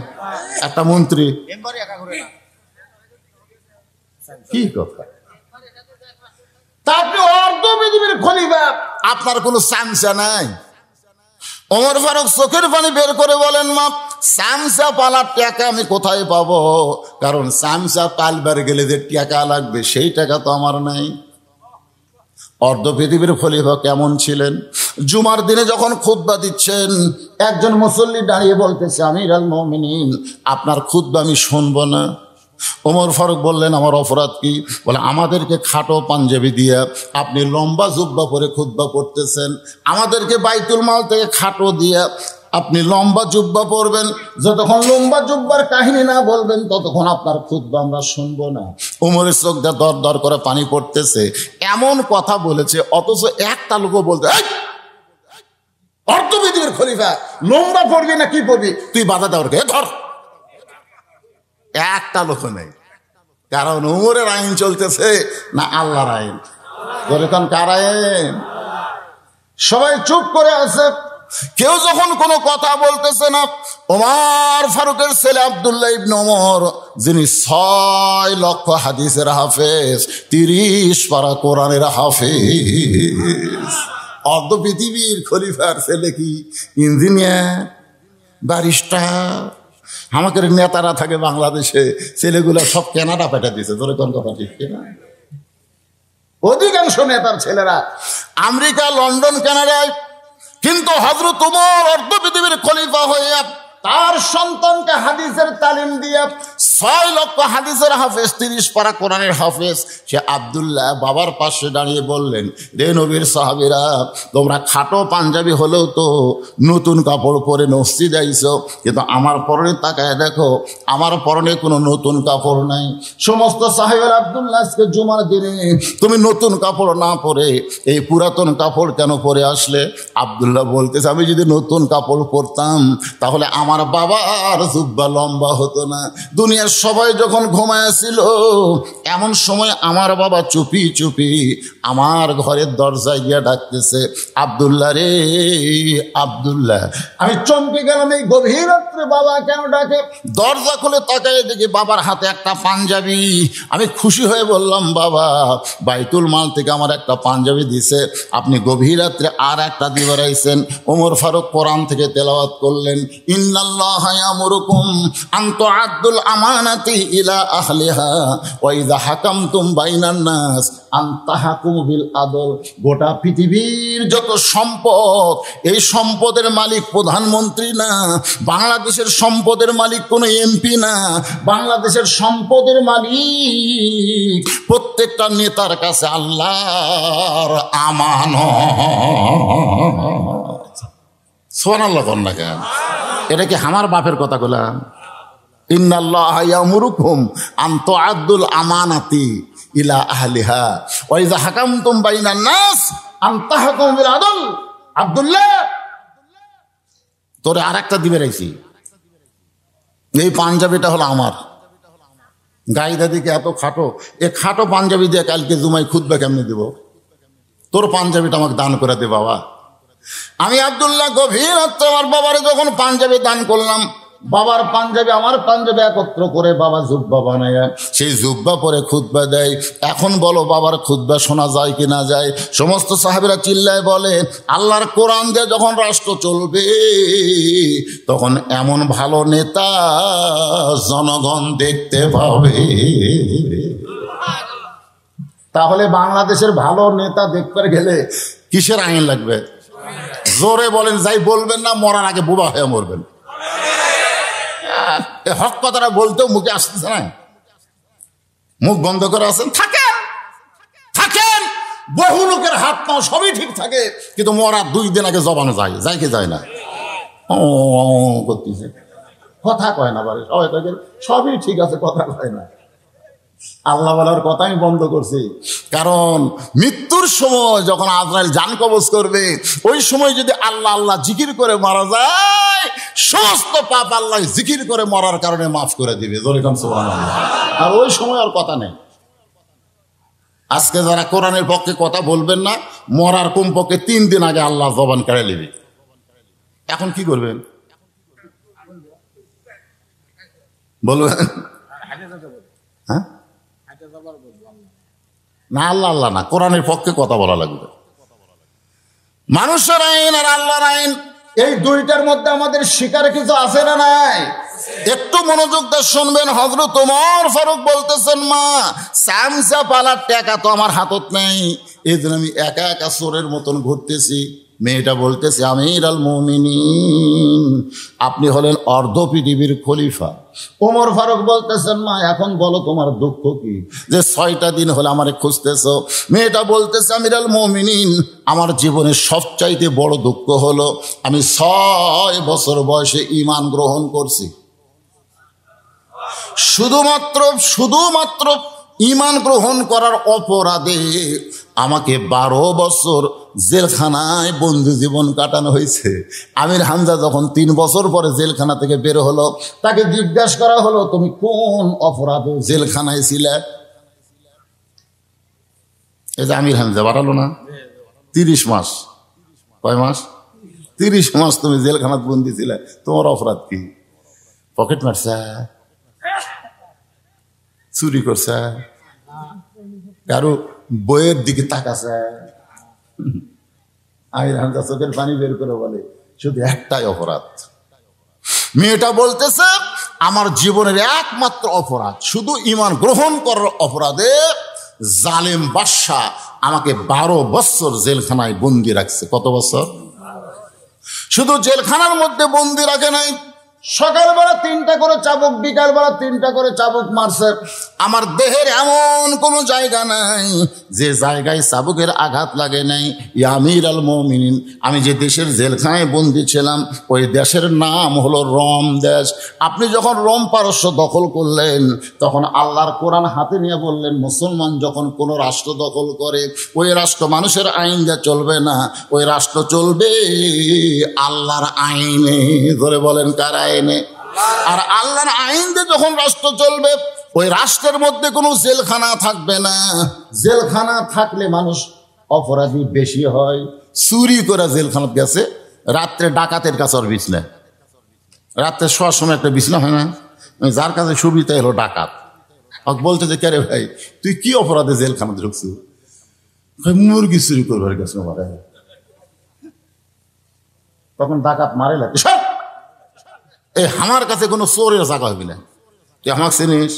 একটা মন্ত্রী কি কথা? তা আপনি অর্ধ পৃথিবীর খলিফা, আপনার কোনো চামচা নাই? ওমর ফারুক চোখের পানি বের করে বলেন, মা চামচা পালার টাকা আমি কোথায় পাবো? কারণ চামচা পালবার গেলে যে টাকা লাগবে সেই টাকা তো আমার নাই। অর্ধ পৃথিবীর খলিফা কেমন ছিলেন? জুমার দিনে যখন খুতবা দিচ্ছেন, একজন মুসল্লি দাঁড়িয়ে বলতেছে, আমিরুল মুমিনিন, আপনার খুতবা আমি শুনবো না। ওমর ফারুক বললেন, আমার অপরাধ কি? বলে, আমাদেরকে খাটো পাঞ্জাবি দিয়ে আপনি লম্বা জুব্বা পরে খুতবা পড়তেছেন, আমাদেরকে বাইতুল মাল থেকে খাটো দিয়ে আপনি লম্বা জুব্বা পরবেন, যতক্ষণ লম্বা জুব্বার কাহিনী না বলবেন ততক্ষণ আপনার খুতবা আমরা শুনবো না। ওমরের চোখ দিয়ে দর দর করে পানি পড়তেছে, এমন কথা বলেছে, অথচ একটা লোকও বলতে, অর্থবিধির খলিফা লম্বা পড়বি না কি পড়বি, তুই বাধা দেওয়ার কে ধর। একটা লোক নেই, কারণ উমরের আইন চলতেছে না আল্লাহর আইন? যখন কার আইন? সবাই চুপ করে আছে, কেউ যখন কোনো কথা বলতেছে না, ওমর ফারুকের ছেলে আব্দুল্লাহ ইবনে ওমর, যিনি 6 লক্ষ হাদিসের হাফেজ, 30 পারা কোরআনের হাফেজ, অর্ধ পৃথিবীর খলিফার ছেলে কি ইঞ্জিনিয়ার, ব্যারিস্টার? আমাদের নেতারা থাকে বাংলাদেশে, ছেলেগুলো সব কানাডা পাঠা দিয়েছে। ধরে কোন কথা ঠিক কিনা? অধিকাংশ নেতার ছেলেরা আমেরিকা, লন্ডন, কানাডায়। কিন্তু হযরত ওমর অর্ধ পৃথিবীর খলিফা হয়ে তার সন্তানকে হাদিসের তালিম দিয়ে 6 লক্ষ হাদিসের হাফেজ, 30 পারা কোরআনের হাফেজ, সে আব্দুল্লাহ বাবার পাশে দাঁড়িয়ে বললেন, রে নবীর সাহাবীরা, তোমরা খাটো পাঞ্জাবি হলেও তো নতুন কাপড় পরে মসজিদে আইছো, কিন্তু আমার পরনে তাকায় দেখো, আমার পরনে কোনো নতুন কাপড় নাই। সমস্ত সাহাবীরা, আব্দুল্লাহ আজকে জুমার দিনে তুমি নতুন কাপড় না পরে এই পুরাতন কাপড় কেন পরে আসলে? আব্দুল্লাহ বলতেছে, আমি যদি নতুন কাপড় পরতাম তাহলে আমার বাবার জুব্বা লম্বা হতো না। দুনিয়ার সবাই যখন ঘুমায়াছিল, এমন সময় আমার বাবা চুপি চুপি আমার ঘরের দরজায় গিয়ে ডাকতেছে, আব্দুল্লাহ রে আব্দুল্লাহ। আমি চমকে গেলাম, এই গভীর রাত্রে বাবা কেন ডাকে? দরজা খুলে তাকায় দেখি বাবার হাতে একটা পাঞ্জাবি। আমি খুশি হয়ে বললাম, বাবা বাইতুল মাল থেকে আমার একটা পাঞ্জাবি দিছে, আপনি গভীর রাত্রে আর একটা দিবার আইছেন। ওমর ফারুক কোরআন থেকে তেলাওয়াত করলেন, ইন্নাল্লাহা ইয়ামুরুকুম আন তুআদ্দুল আমানাতি ইলা আহলিহা ওয়া ইযা হাকামতুম বাইনান নাস আন তাহকুমু বিল আদল। গোটা পৃথিবীর যত সম্পদ, এই সম্পদের মালিক প্রধানমন্ত্রী না, বাংলাদেশের সম্পদের মালিক কোনো এমপি না, বাংলাদেশের সম্পদের মালিক প্রত্যেকটা নেতার কাছে আল্লাহর আমানত। সুবহানাল্লাহ কন্যা কেন? এটা কি আমার বাপের কথা বললাম? ইন্নাল্লাহা ইয়ামুরুকুম আন তুআদ্দুল আমানাতি ইলা আহলিহা ওয়া ইযা হাকামতুম বাইনান নাস আন তাহকুমু বিল আদল। আব্দুল্লাহ, তোরে আরেকটা দিবে রাইছি, এই পাঞ্জাবিটা হলো আমার। গাইদা দিকে এত খাটো, এ খাটো পাঞ্জাবি দিয়ে কালকে জুমায় খুতবা কেমনে দিব? তোর পাঞ্জাবিটা আমাকে দান করে দে বাবা। আমি আব্দুল্লাহ গভীর রাত্রে আমার বাবারে যখন পাঞ্জাবি দান করলাম, বাবার পাঞ্জাবি আমার পাঞ্জাবি একত্র করে বাবা জুব্বা বানায়, সেই জুব্বা পরে খুতবা দেয়। এখন বলো বাবার খুতবা শোনা যায় কি না যায়? সমস্ত সাহাবীরা চিল্লায় বলে, আল্লাহর কোরআন দিয়ে যখন রাষ্ট্র চলবে তখন এমন ভালো নেতা জনগণ দেখতে পাবে। তাহলে বাংলাদেশের ভালো নেতা দেখতে গেলে কিসের আইন লাগবে? জোরে বলেন, যাই বলবেন না, মরার আগে বুবা হয়ে মরবেন। হক কথাটা বলতেও মুখে আসতেছে না, মুখ বন্ধ করে আছেন। থাকেন থাকেন, বহু লোকের হাত পা সবই ঠিক থাকে, কিন্তু মরার 2 দিন আগে জবানো যায় কি যায় না? ও করতেছে, কথা কয় না, বাড়ি সবাই কয় সবই ঠিক আছে, কথা কয় না। আল্লাহ বলার কথা আমি বন্ধ করছি, কারণ মৃত্যুর সময় যখন আজরাইল জান কবজ করবে, ওই সময় যদি আল্লাহ আল্লাহ জিকির করে মারা যায়, সমস্ত পাপ আল্লাহ জিকির করে মরার কারণে মাফ করে দিবে। আর ওই সময় আর কথা নেই। আজকে যারা কোরআনের পক্ষে কথা বলবেন না, মরার কমপক্ষে 3 দিন আগে আল্লাহ জবান কেড়ে নেবে। এখন কি করবেন বলবেন? হ্যাঁ, না, আল্লাহ আল্লাহ না, কোরআনের পক্ষে কথা বলা লাগবে। মানুষের আইন আর আল্লাহর আইন, এই দুইটার মধ্যে আমাদের শিকার কিছু আছে না নাই? একটু মনোযোগ দিয়ে শুনবেন। হযরত ওমর ফারুক বলতেছেন, মা সামসা পালার টাকা তো আমার হাতত নেই, এই জন্য আমি একা একা চোরের মতন ঘুরতেছি। মেয়েটা বলতেছে, আমিরুল মুমিনিন, আপনি হলেন অর্ধ পৃথিবীর খলিফা। ওমর ফারুক বলতেছেন, মা এখন বলো তোমার দুঃখ কি, যে 6টা দিন হলে আমারে খুঁজতেছো? মেয়েটা বলতেছে, আমিরুল মুমিনিন, আমার জীবনের সবচাইতে বড় দুঃখ হলো আমি 6 বছর বয়সে ঈমান গ্রহণ করছি। শুধুমাত্র ঈমান গ্রহণ করার অপরাধে আমাকে 12 বছর জেলখানায় বন্দি জীবন কাটানো হয়েছে। আমির হামজা যখন 3 বছর পরে জেলখানা থেকে বের হলো, তাকে জিজ্ঞাসা করা হলো, তুমি কোন অপরাধে জেলখানায় ছিলে? এই যে আমির হামজা বাড়ালো না 30 মাস। কয় মাস? 30 মাস তুমি জেলখানাত বন্দি ছিলে। তোমার অপরাধ কি? পকেট মারছে, চুরি করছে, কারো বইয়ের দিকে তাকাছে। আমির হামজা চোখের পানি বের করে বলে, শুধু একটাই অপরাধ। মেয়েটা বলতেছে, আমার জীবনের একমাত্র অপরাধ শুধু ঈমান গ্রহণ করার অপরাধে জালেম বাদশা আমাকে 12 বছর জেলখানায় বন্দি রাখছে। কত বছর? শুধু জেলখানার মধ্যে বন্দি রাখে নাই, সকালবেলা 3টা করে চাবুক, বিকালবেলা 3টা করে চাবুক মারছে। আমার দেহের এমন কোনো জায়গা নাই যে জায়গায় চাবুকের আঘাত লাগে নাই। ইয়া আমিরুল মুমিনিন, আমি যে দেশের জেলখানায় বন্দি ছিলাম ওই দেশের নাম হলো রোম দেশ। আপনি যখন রোম পারস্য দখল করলেন, তখন আল্লাহর কোরআন হাতে নিয়ে বললেন, মুসলমান যখন কোনো রাষ্ট্র দখল করে, ওই রাষ্ট্র মানুষের আইন দিয়ে চলবে না, ওই রাষ্ট্র চলবে আল্লাহর আইনে। ধরে বলেন, কার আইনে? আর আল্লাহর আইন দিয়ে যখন রাষ্ট্র চলবে, ওই রাষ্ট্রের মধ্যে কোনো জেলখানা থাকবে না। জেলখানা থাকলে মানুষ অপরাধী বেশি হয়। চুরি করে জেলখানা গেছে, রাত্রে ডাকাতের কাছে আর বিছনা, রাত্রে শোয়ার সময় একটা বিছনা হয় না, যার কাছে সুবিধা হলো ডাকাত। বলতে যে, কে রে ভাই, তুই কি অপরাধে জেলখানা ঢুকছিস? মুরগি চুরি করবার গেছে। তখন ডাকাত মারে লাগে, এই আমার কাছে কোনো চোরের জায়গা হবি না, তুই আমাকে চিনিস?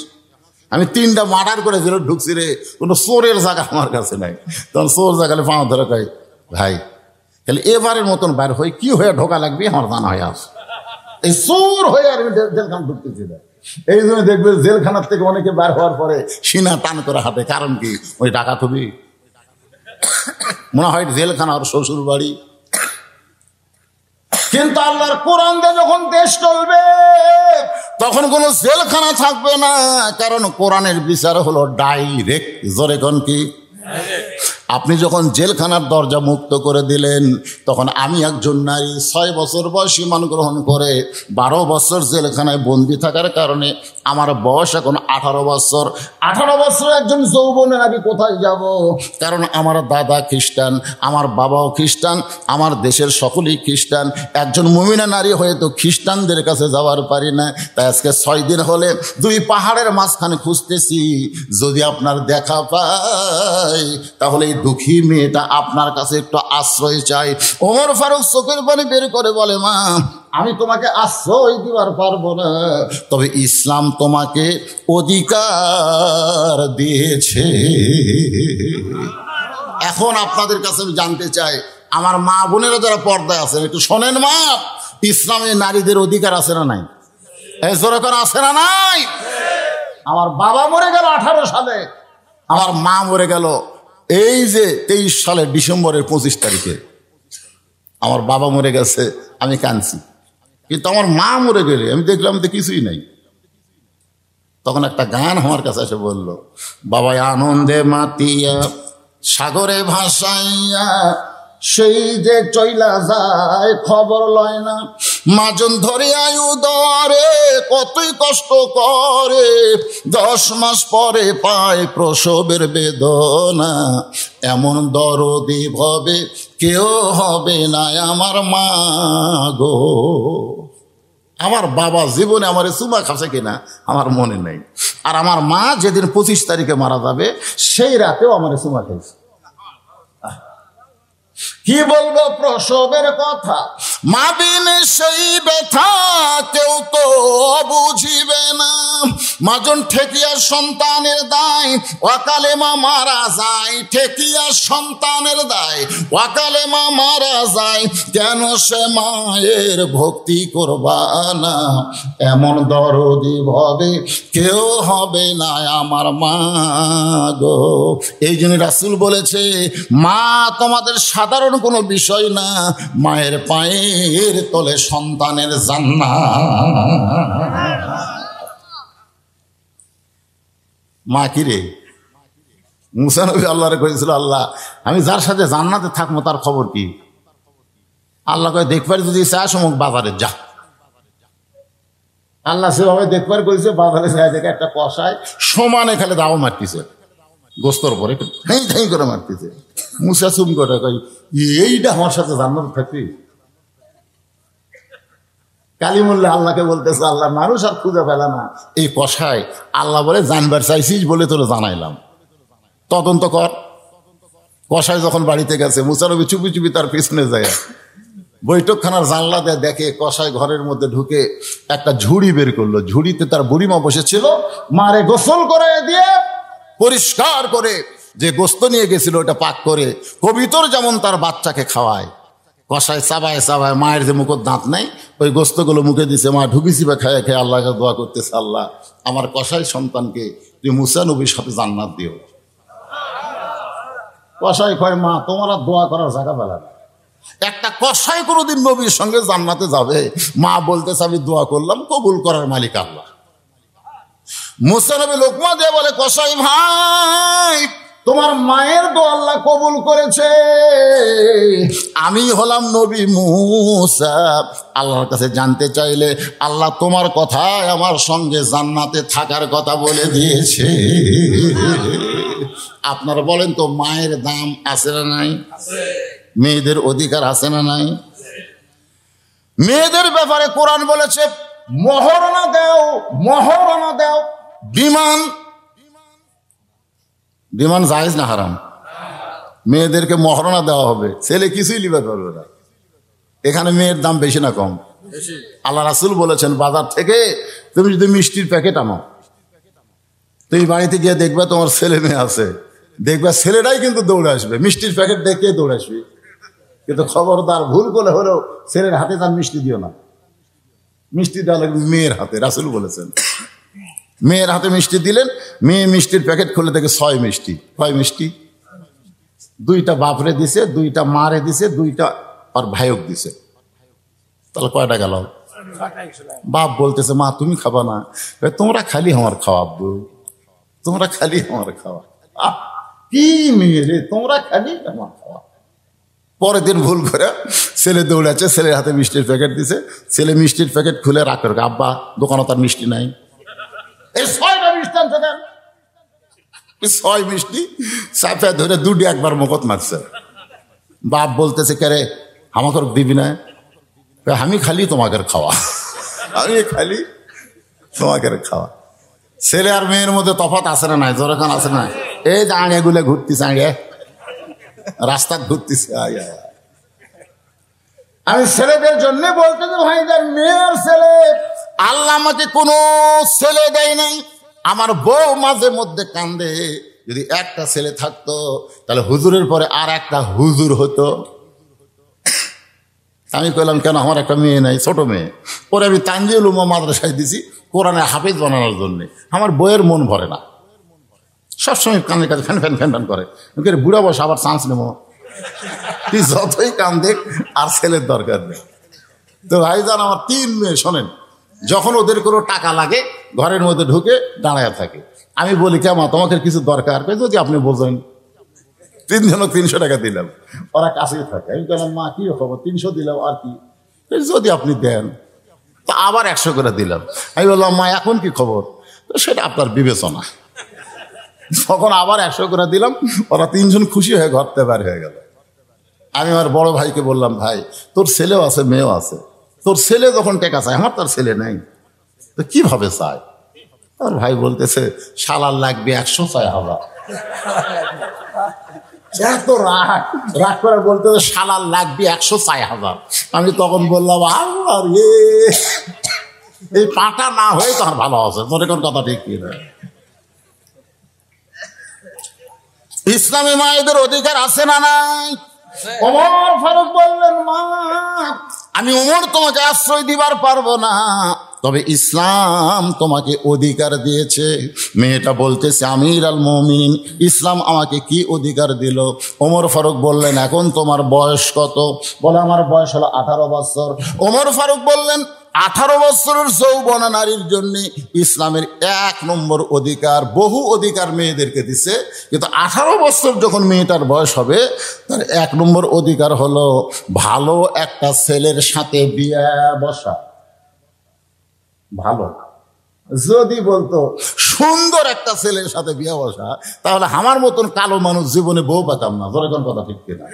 আমি 3টা মার্ডার করে জেলে ঢুকছি রে, কোনো চোরের জায়গা আমার কাছে নাই। তখন চোর জায়গালে পাওয়া ধরে কয়, ভাই তাহলে এবারের মতন বাইর হয়ে কি হয়ে ঢোকা লাগবে আমার জানা হয়ে আস, এই চোর হয়ে আর আমি জেলখানা ঢুকতেছি না। এই জন্য দেখবে জেলখানার থেকে অনেকে বার হওয়ার পরে সিনা টান করে হাঁটে। কারণ কি? ওই ডাকাত হবি, মনে হয় জেলখানা আর শ্বশুর বাড়ি। কিন্তু আল্লাহর কোরআন দিয়ে যখন দেশ চলবে, তখন কোনো জেলখানা থাকবে না, কারণ কোরআনের বিচার হলো ডাইরেক্ট। জোরে কোন কি? আপনি যখন জেলখানার দরজা মুক্ত করে দিলেন, তখন আমি একজন নারী 6 বছর বয়স ঈমান গ্রহণ করে 12 বছর জেলখানায় বন্দি থাকার কারণে আমার বয়স এখন 18 বছর। 18 বছর একজন যৌবনের আমি কোথায় যাব? কারণ আমার দাদা খ্রিস্টান, আমার বাবাও খ্রিস্টান, আমার দেশের সকলেই খ্রিস্টান। একজন মুমিনা নারী হয়ে তো খ্রিস্টানদের কাছে যাওয়ার পারি না। তাই আজকে 6 দিন হলে 2 পাহাড়ের মাঝখানে খুঁজতেছি, যদি আপনার দেখা পাই তাহলে এই দুঃখী মেয়েটা আপনার কাছে একটু আশ্রয় চাই। ওমর ফারুক চোখের পানি বের করে বলে, মা আমি তোমাকে আশ্রয় দিবার পারবো না, তবে ইসলাম তোমাকে অধিকার দিয়েছে। এখন আপনাদের কাছে আমি জানতে চাই, আমার মা বোনেরা যারা পর্দায় আছেন একটু শোনেন, মা ইসলামে নারীদের অধিকার আছে না নাই? এই জোরে করে আছে না নাই? আমার বাবা মরে গেল 18 সালে, আমার মা মরে গেল এই যে 23 সালের ডিসেম্বরের 25 তারিখে। আমার বাবা মরে গেছে, আমি কাঁদছি, কিন্তু আমার মা মরে গেলে আমি দেখলাম তো কিছুই নাই। তখন একটা গান আমার কাছে এসে বলল, বাবা আনন্দে মাতিয়া সাগরে ভাসাইয়া সেই যে চইলা যায় খবর লয় না, মাজন ধরে আয়ু দরে কতই কষ্ট করে, 10 মাস পরে পায় প্রসবের বেদনা। এমন দরদি ভবে কেউ হবে না আমার মা গো। আমার বাবা জীবনে আমার চুমা খাচ্ছে কিনা আমার মনে নেই, আর আমার মা যেদিন 25 তারিখে মারা যাবে সেই রাতেও আমার চুমা খাইছে। কি বলবো প্রসবের কথা, মা বিনে সেই ব্যথা কেউ তো বুঝিবে না। মাজন ঠেকিয়ার সন্তানের দায়, অকালে মা মারা যায়। ঠেকিয়ার সন্তানের দায়, অকালে মা মারা যায়। কেন সে মায়ের ভক্তি করবা না? এমন দরদি ভবে কেউ হবে না আমার মা গো। এই জন্য রাসূল বলেছে, মা তোমাদের সাধারণ কোনো বিষয় না, মায়ের পায়ের তলে সন্তানের জান্নাত। মা কি রে? মুসা নবী আল্লাহরে করেছিল, আল্লাহ আমি যার সাথে জান্নাতে থাকবো তার খবর কি? আল্লাহ কয়ে দেখবার যদি চাস অমুক বাজারে যা। আল্লাহ সেভাবে দেখবার করেছে, বাজারে যায় দেখে একটা কষায় সমানে খালি দাও মারতেছে, গোস্তর পরে ঠাই ঠাই করে মারতেছে। মুসা চুম করে কই, এইটা আমার সাথে জান্নাতে থাকবি? কালিমুল্লাহ আল্লাহকে বলতেছে, আল্লাহ মানুষ আর খুঁজে পেলা না, এই কষায় আল্লাহ বলে জানবার চাইছিস বলে তোরে জানাইলাম, তদন্ত কর। কষায় যখন বাড়িতে গেছে, মুসা নবী চুপি চুপি তার পিছনে যায়, বৈঠকখানার জানলা দিয়ে দেখে কষায় ঘরের মধ্যে ঢুকে একটা ঝুড়ি বের করলো। ঝুড়িতে তার বুড়িমা বসেছিল, মারে গোসল করে দিয়ে পরিষ্কার করে যে গোস্ত নিয়ে গেছিল ওটা পাক করে কবিতর যেমন তার বাচ্চাকে খাওয়ায়, কষায় চাবায় চাবায়, মায়ের যে মুখের দাঁত নেই ওই গোস্তগুলো মুখে দিছে। মা ঢুকিছি বা খেয়ে খেয়ে আল্লাহকে দোয়া করতেছে, আল্লাহ আমার কষাই সন্তানকে তুই মুসা নবীর সাথে জান্নাত দিও। কষাই কয়, মা তোমার আর দোয়া করার জায়গা পেলা না। একটা কষাই কোনোদিন নবীর সঙ্গে জান্নাতে যাবে? মা বলতেছে আমি দোয়া করলাম, কবুল করার মালিক আল্লাহ। মুসা নবী লোকমা দিয়ে বলে, কষাই ভাই তোমার মায়ের দোয়া আল্লাহ কবুল করেছে, আমি হলাম নবী মুসা। আল্লাহর কাছে জানতে চাইলে আল্লাহ তোমার কথায় আমার সঙ্গে জান্নাতে থাকার কথা বলে দিয়েছে। আপনারা বলেন তো, মায়ের দাম আছে না নাই? মেয়েদের অধিকার আছে না নাই? মেয়েদের ব্যাপারে কোরআন বলেছে, মহরণা দাও, মহরণা দাও। বিমান বিমান জায়েজ না হারাম? মেয়েদেরকে মহরণা দেওয়া হবে, ছেলে কিছুই লিবে পারবে না। এখানে মেয়ের দাম বেশি না কম? আল্লাহ রাসূল বলেছেন, বাজার থেকে তুমি যদি মিষ্টির প্যাকেট আনো, তুমি বাড়িতে গিয়ে দেখবে তোমার ছেলে মেয়ে আছে, দেখবে ছেলেটাই কিন্তু দৌড়ে আসবে, মিষ্টির প্যাকেট দেখে দৌড়ে আসবে। কিন্তু খবরদার ভুল করে হলেও ছেলের হাতে তার মিষ্টি দিও না। মিষ্টি দেওয়া লাগবে মেয়ের হাতে, রাসূল বলেছেন। মেয়ের হাতে মিষ্টি দিলেন, মেয়ে মিষ্টির প্যাকেট খুলে দেখে 6 মিষ্টি। কয় মিষ্টি? 2টা বাপরে দিছে, 2টা মারে দিছে, 2টা আর ভাইক দিছে। তাহলে কয়টা গেল? বাপ বলতেছে, মা তুমি খাবা না? তোমরা খালি আমার খাওয়াবো, তোমরা খালি আমার খাওয়া। কি মেয়ে রে, তোমরা খালি আমার খাওয়া। পরের দিন ভুল করে ছেলে দৌড়াচ্ছে, ছেলের হাতে মিষ্টির প্যাকেট দিছে। ছেলে মিষ্টির প্যাকেট খুলে রাখ করে, আব্বা দোকানে তার মিষ্টি নাই। এই 6টা মিষ্টি আনছে দেন, 6 মিষ্টি চাপে ধরে 2টি একবার মুখত মারছে। বাপ বলতেছে, কে রে আমাকে দিবি না? আমি খালি তোমাকে খাওয়া, আমি খালি তোমাকে খাওয়া। ছেলে আর মেয়ের মধ্যে তফাৎ আছে না নাই? জোরখান আছে না? এই যে আড়িয়াগুলো ঘুরতেছে, আড়িয়া রাস্তা ঘুরতেছে। আমি ছেলেদের জন্য বলতে ভাই, মেয়ের ছেলে আল্লাহ আমাকে কোনো ছেলে দেয় নাই। আমার বউ মাঝে মধ্যে কান্দে, যদি একটা ছেলে থাকতো তাহলে হুজুরের পরে আর একটা হুজুর হতো। আমি কইলাম, কেন আমার একটা মেয়ে নাই, ছোট মেয়ে, পরে আমি তানজিল উলুম মাদ্রাসায় দিছি কোরআনে হাফেজ বানানোর জন্য। আমার বইয়ের মন ভরে না, সবসময় কানের কাছে ফ্যান ফ্যান ফ্যান ফ্যান করে। বুড়া বসে আবার চান্স নেব, তুই যতই কান্দে আর ছেলের দরকার নেই। তো ভাইজান আমার 3 মেয়ে, শোনেন, যখন ওদের কোনো টাকা লাগে ঘরের মধ্যে ঢুকে দাঁড়ায় থাকে। আমি বলি, কেমন তোমাকে কিছু দরকার? যদি আপনি বোঝেন। 3 জনক 300 টাকা দিলাম, ওরা কাছেই থাকে। আমি বললাম, মা কি খবর? 300 দিলাম আর কি? যদি আপনি দেন তো আবার 100 করে দিলাম। আমি বললাম মা এখন কি খবর? তো সেটা আপনার বিবেচনা। তখন আবার 100 করে দিলাম, ওরা 3 জন খুশি হয়ে ঘর থেকে বের হয়ে গেল। আমি আমার বড় ভাইকে বললাম, ভাই তোর ছেলেও আছে মেয়েও আছে, তোর ছেলে যখন টেকা চায়, আমার তার ছেলে নেই, তো কিভাবে চায়? আর ভাই বলতেছে শালার লাগবে 100 চায় হাজার। এত রাগ রাগ করে বলতেছে শালার লাগবে 100 চায় হাজার। আমি তখন বললাম আল্লাহ রে, এই পাটা না হয়ে তো আর ভালো আছে, তোর কোন কথা ঠিক কি না? ইসলামী মায়েদের অধিকার আছে না নাই? ওমর ফারুক বললেন, মা আমি ওমর তোমাকে আশ্রয় দিবার পারবো না, তবে ইসলাম তোমাকে অধিকার দিয়েছে। মেয়েটা বলতেছে আমির আল মুমিনিন, ইসলাম আমাকে কি অধিকার দিল? ওমর ফারুক বললেন, এখন তোমার বয়স কত? বলে আমার বয়স হলো 18 বছর। ওমর ফারুক বললেন, 18 বছরের যৌবনা নারীর জন্য ইসলামের 1 নম্বর অধিকার, বহু অধিকার মেয়েদেরকে দিছে, কিন্তু 18 বছর যখন মেয়েটার বয়স হবে, তার 1 নম্বর অধিকার হলো ভালো একটা ছেলের সাথে বিয়ে বসা। ভালো যদি বলতো সুন্দর একটা ছেলের সাথে বিয়ে বসা, তাহলে আমার মতন কালো মানুষ জীবনে বউ পেতাম না। ধরে কোন কথা ঠিক কিনা?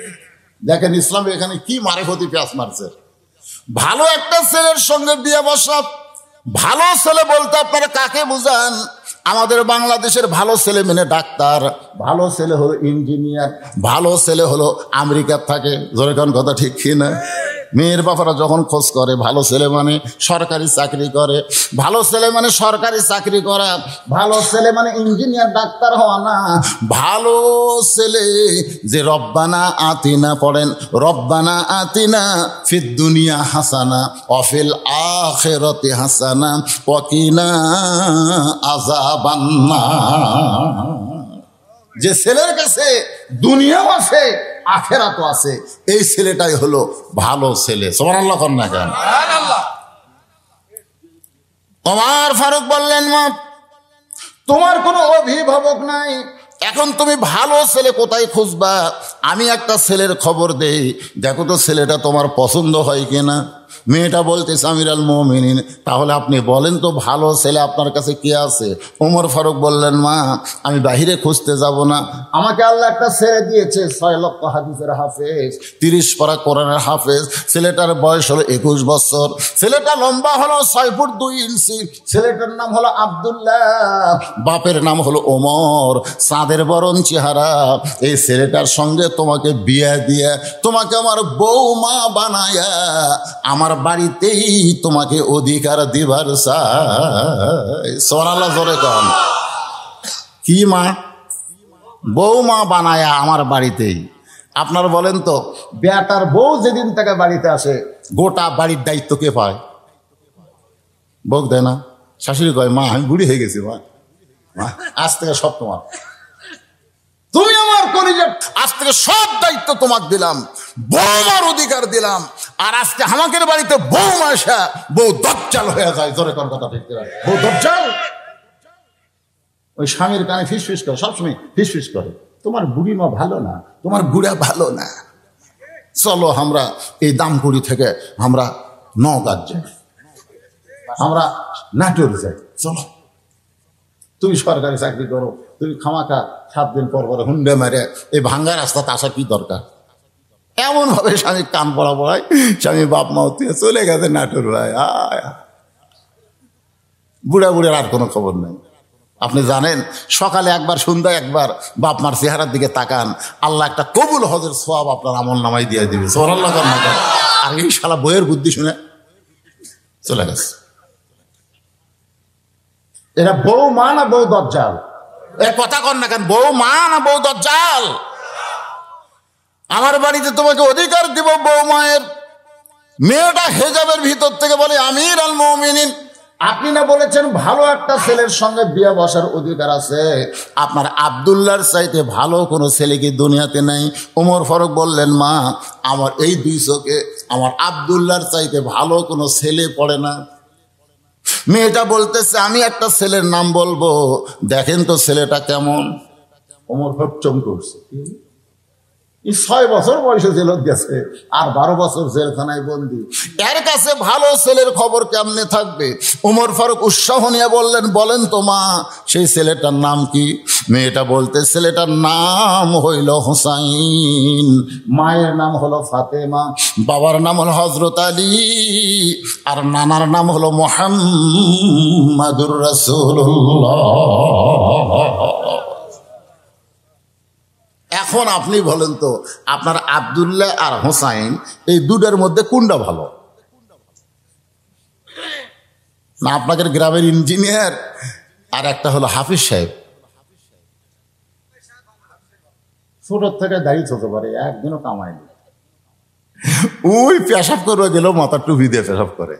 দেখেন ইসলাম এখানে কি মারেফতি পেঁয়াজ মারছে। ভালো একটা ছেলের সঙ্গে বিয়ে বসা। ভালো ছেলে বলতে আপনারা কাকে বুঝান? আমাদের বাংলাদেশের ভালো ছেলে মানে ডাক্তার, ভালো ছেলে হলো ইঞ্জিনিয়ার, ভালো ছেলে হলো আমেরিকার থাকে। জোরে কোন কথা ঠিক কিনা? মেয়ের বাবারা যখন খোঁজ করে, ভালো ছেলে মানে সরকারি চাকরি করে, ভালো ছেলে মানে সরকারি চাকরি করা, ভালো ছেলে মানে ইঞ্জিনিয়ার ডাক্তার হওয়া না। ভালো ছেলে যে রব্বানা আতিনা পড়েন, রব্বানা আতিনা ফিদ দুনিয়া হাসানা অফিল আখিরাতি হাসানা ওয়াকিনা আযাবান্নার। যে ছেলের কাছে দুনিয়াও আছে আখিরাতও আছে, এই ছেলেটাই হলো ভালো ছেলে। সুবহানাল্লাহ কর না কেন? ওমর ফারুক বললেন, মা তোমার কোনো অভিভাবক নাই, এখন তুমি ভালো ছেলে কোথায় খুঁজবা? আমি একটা ছেলের খবর দেই, দেখো তো ছেলেটা তোমার পছন্দ হয় কিনা। মেয়েটা বলতেছে আমির আল মুমিনিন, তাহলে আপনি বলেন তো ভালো ছেলে আপনার কাছে কি আছে? ওমর ফারুক বললেন, মা আমি বাহিরে খুঁজতে যাব না, আমাকে আল্লাহ একটা ছেলে দিয়েছে 6 লক্ষ হাদিসের হাফেজ, 30 পারা কোরআনের হাফেজ। ছেলেটার বয়স হলো 21 বছর, ছেলেটা লম্বা হলো 6 ফুট 2 ইঞ্চি, ছেলেটার নাম হলো আব্দুল্লাহ, বাপের নাম হলো ওমর, চাঁদের বরণ চেহারা। এই ছেলেটার সঙ্গে তোমাকে বিয়ে দিয়ে তোমাকে আমার বৌমা বানায়া আমার বাড়িতেই তোমাকে অধিকার দিবার চাই। সুবহানাল্লাহ জোরে কন। কি মা? বৌমা বানায়া আমার বাড়িতেই। আপনার বলেন তো, বেটার বউ যেদিন থেকে বাড়িতে আসে, গোটা বাড়ির দায়িত্ব কে পায়? বউ দেয় না? শাশুড়ি কয়, মা আমি বুড়ি হয়ে গেছি, মা আজ থেকে সব তোমার, তুমি আমার কলিজার, আজ থেকে সব দায়িত্ব তোমাকে দিলাম, বৌমার অধিকার দিলাম। আর আজকে আমাদের বাড়িতে বৌমা আসা, বউ দজ্জাল হয়ে যায়। জোরে কোন কথা ঠিক? বউ দজ্জাল। ওই স্বামীর কানে ফিস ফিস করে, সবসময় ফিস ফিস করে, তোমার বুড়ি মা ভালো না, তোমার বুড়া ভালো না, চলো আমরা এই দামপুরি থেকে আমরা নওগাঁ যাই, আমরা নাটোর যাই, চলো। তুমি সরকারি চাকরি করো, তুমি খামাখা 7 দিন পর পরে হুন্ডে মেরে এই ভাঙ্গা রাস্তাতে আসা কি দরকার? এমন ভাবে স্বামী কান পড়া পড়ায়, স্বামী বাপ মা থেকে চলে গেছে নাটোর ভাই। বুড়া বুড়ের আর কোনো খবর নেই। আপনি জানেন, সকালে একবার সন্ধ্যায় একবার বাপ মার চেহারার দিকে তাকান, আল্লাহ একটা কবুল হজের সওয়াব আপনার আমল নামাই দিয়ে দিবে। সুবহানাল্লাহ। আর এই শালা বইয়ের বুদ্ধি শুনে চলে গেছে। এটা বউ মা না বউ দজ্জাল? এ কথা কন না কেন? বউ মা না বউ দজ্জাল? আমার বাড়িতে তোমাকে অধিকার দিব বউ মায়ের। মেয়েটা হেজাবের ভিতর থেকে বলে আমির আল মুমিনিন, আপনি না বলেছেন ভালো একটা ছেলের সঙ্গে বিয়ে বসার অধিকার আছে? আপনার আব্দুল্লাহর চাইতে ভালো কোনো ছেলে কি দুনিয়াতে নাই? ওমর ফারুক বললেন, মা আমার এই 2 চোখে আমার আব্দুল্লাহর চাইতে ভালো কোনো ছেলে পড়ে না। মেয়েটা বলতেছে আমি একটা ছেলের নাম বলবো, দেখেন তো ছেলেটা কেমন। ওমর ফারুক চমকে উঠছে, 6 বছর বয়সে জেলত গেছে আর 12 বছর জেলখানায় বন্দি। এর কাছে ভালো ছেলের খবর কেমনে থাকবে? ওমর ফারুক উৎসাহ নিয়ে বললেন, বলেন তো মা, সেই ছেলেটার নাম কি? মেয়েটা বলতে, ছেলেটার নাম হইল হোসাইন, মায়ের নাম হলো ফাতেমা, বাবার নাম হলো হযরত আলী, আর নানার নাম হলো মুহাম্মাদুর রাসূলুল্লাহ। এখন আপনি বলেন তো, আপনার আব্দুল্লাহ আর হোসাইন এই দুটার মধ্যে কোনটা ভালো? না আপনাদের গ্রামের ইঞ্জিনিয়ার আর একটা হলো হাফিজ সাহেব। ছোট থেকে দাঁড়িয়ে হতে পারে, একদিনও কামায়নি। ওই পেশাব করে গেলেও মাথার টুপি দিয়ে পেশাব করে।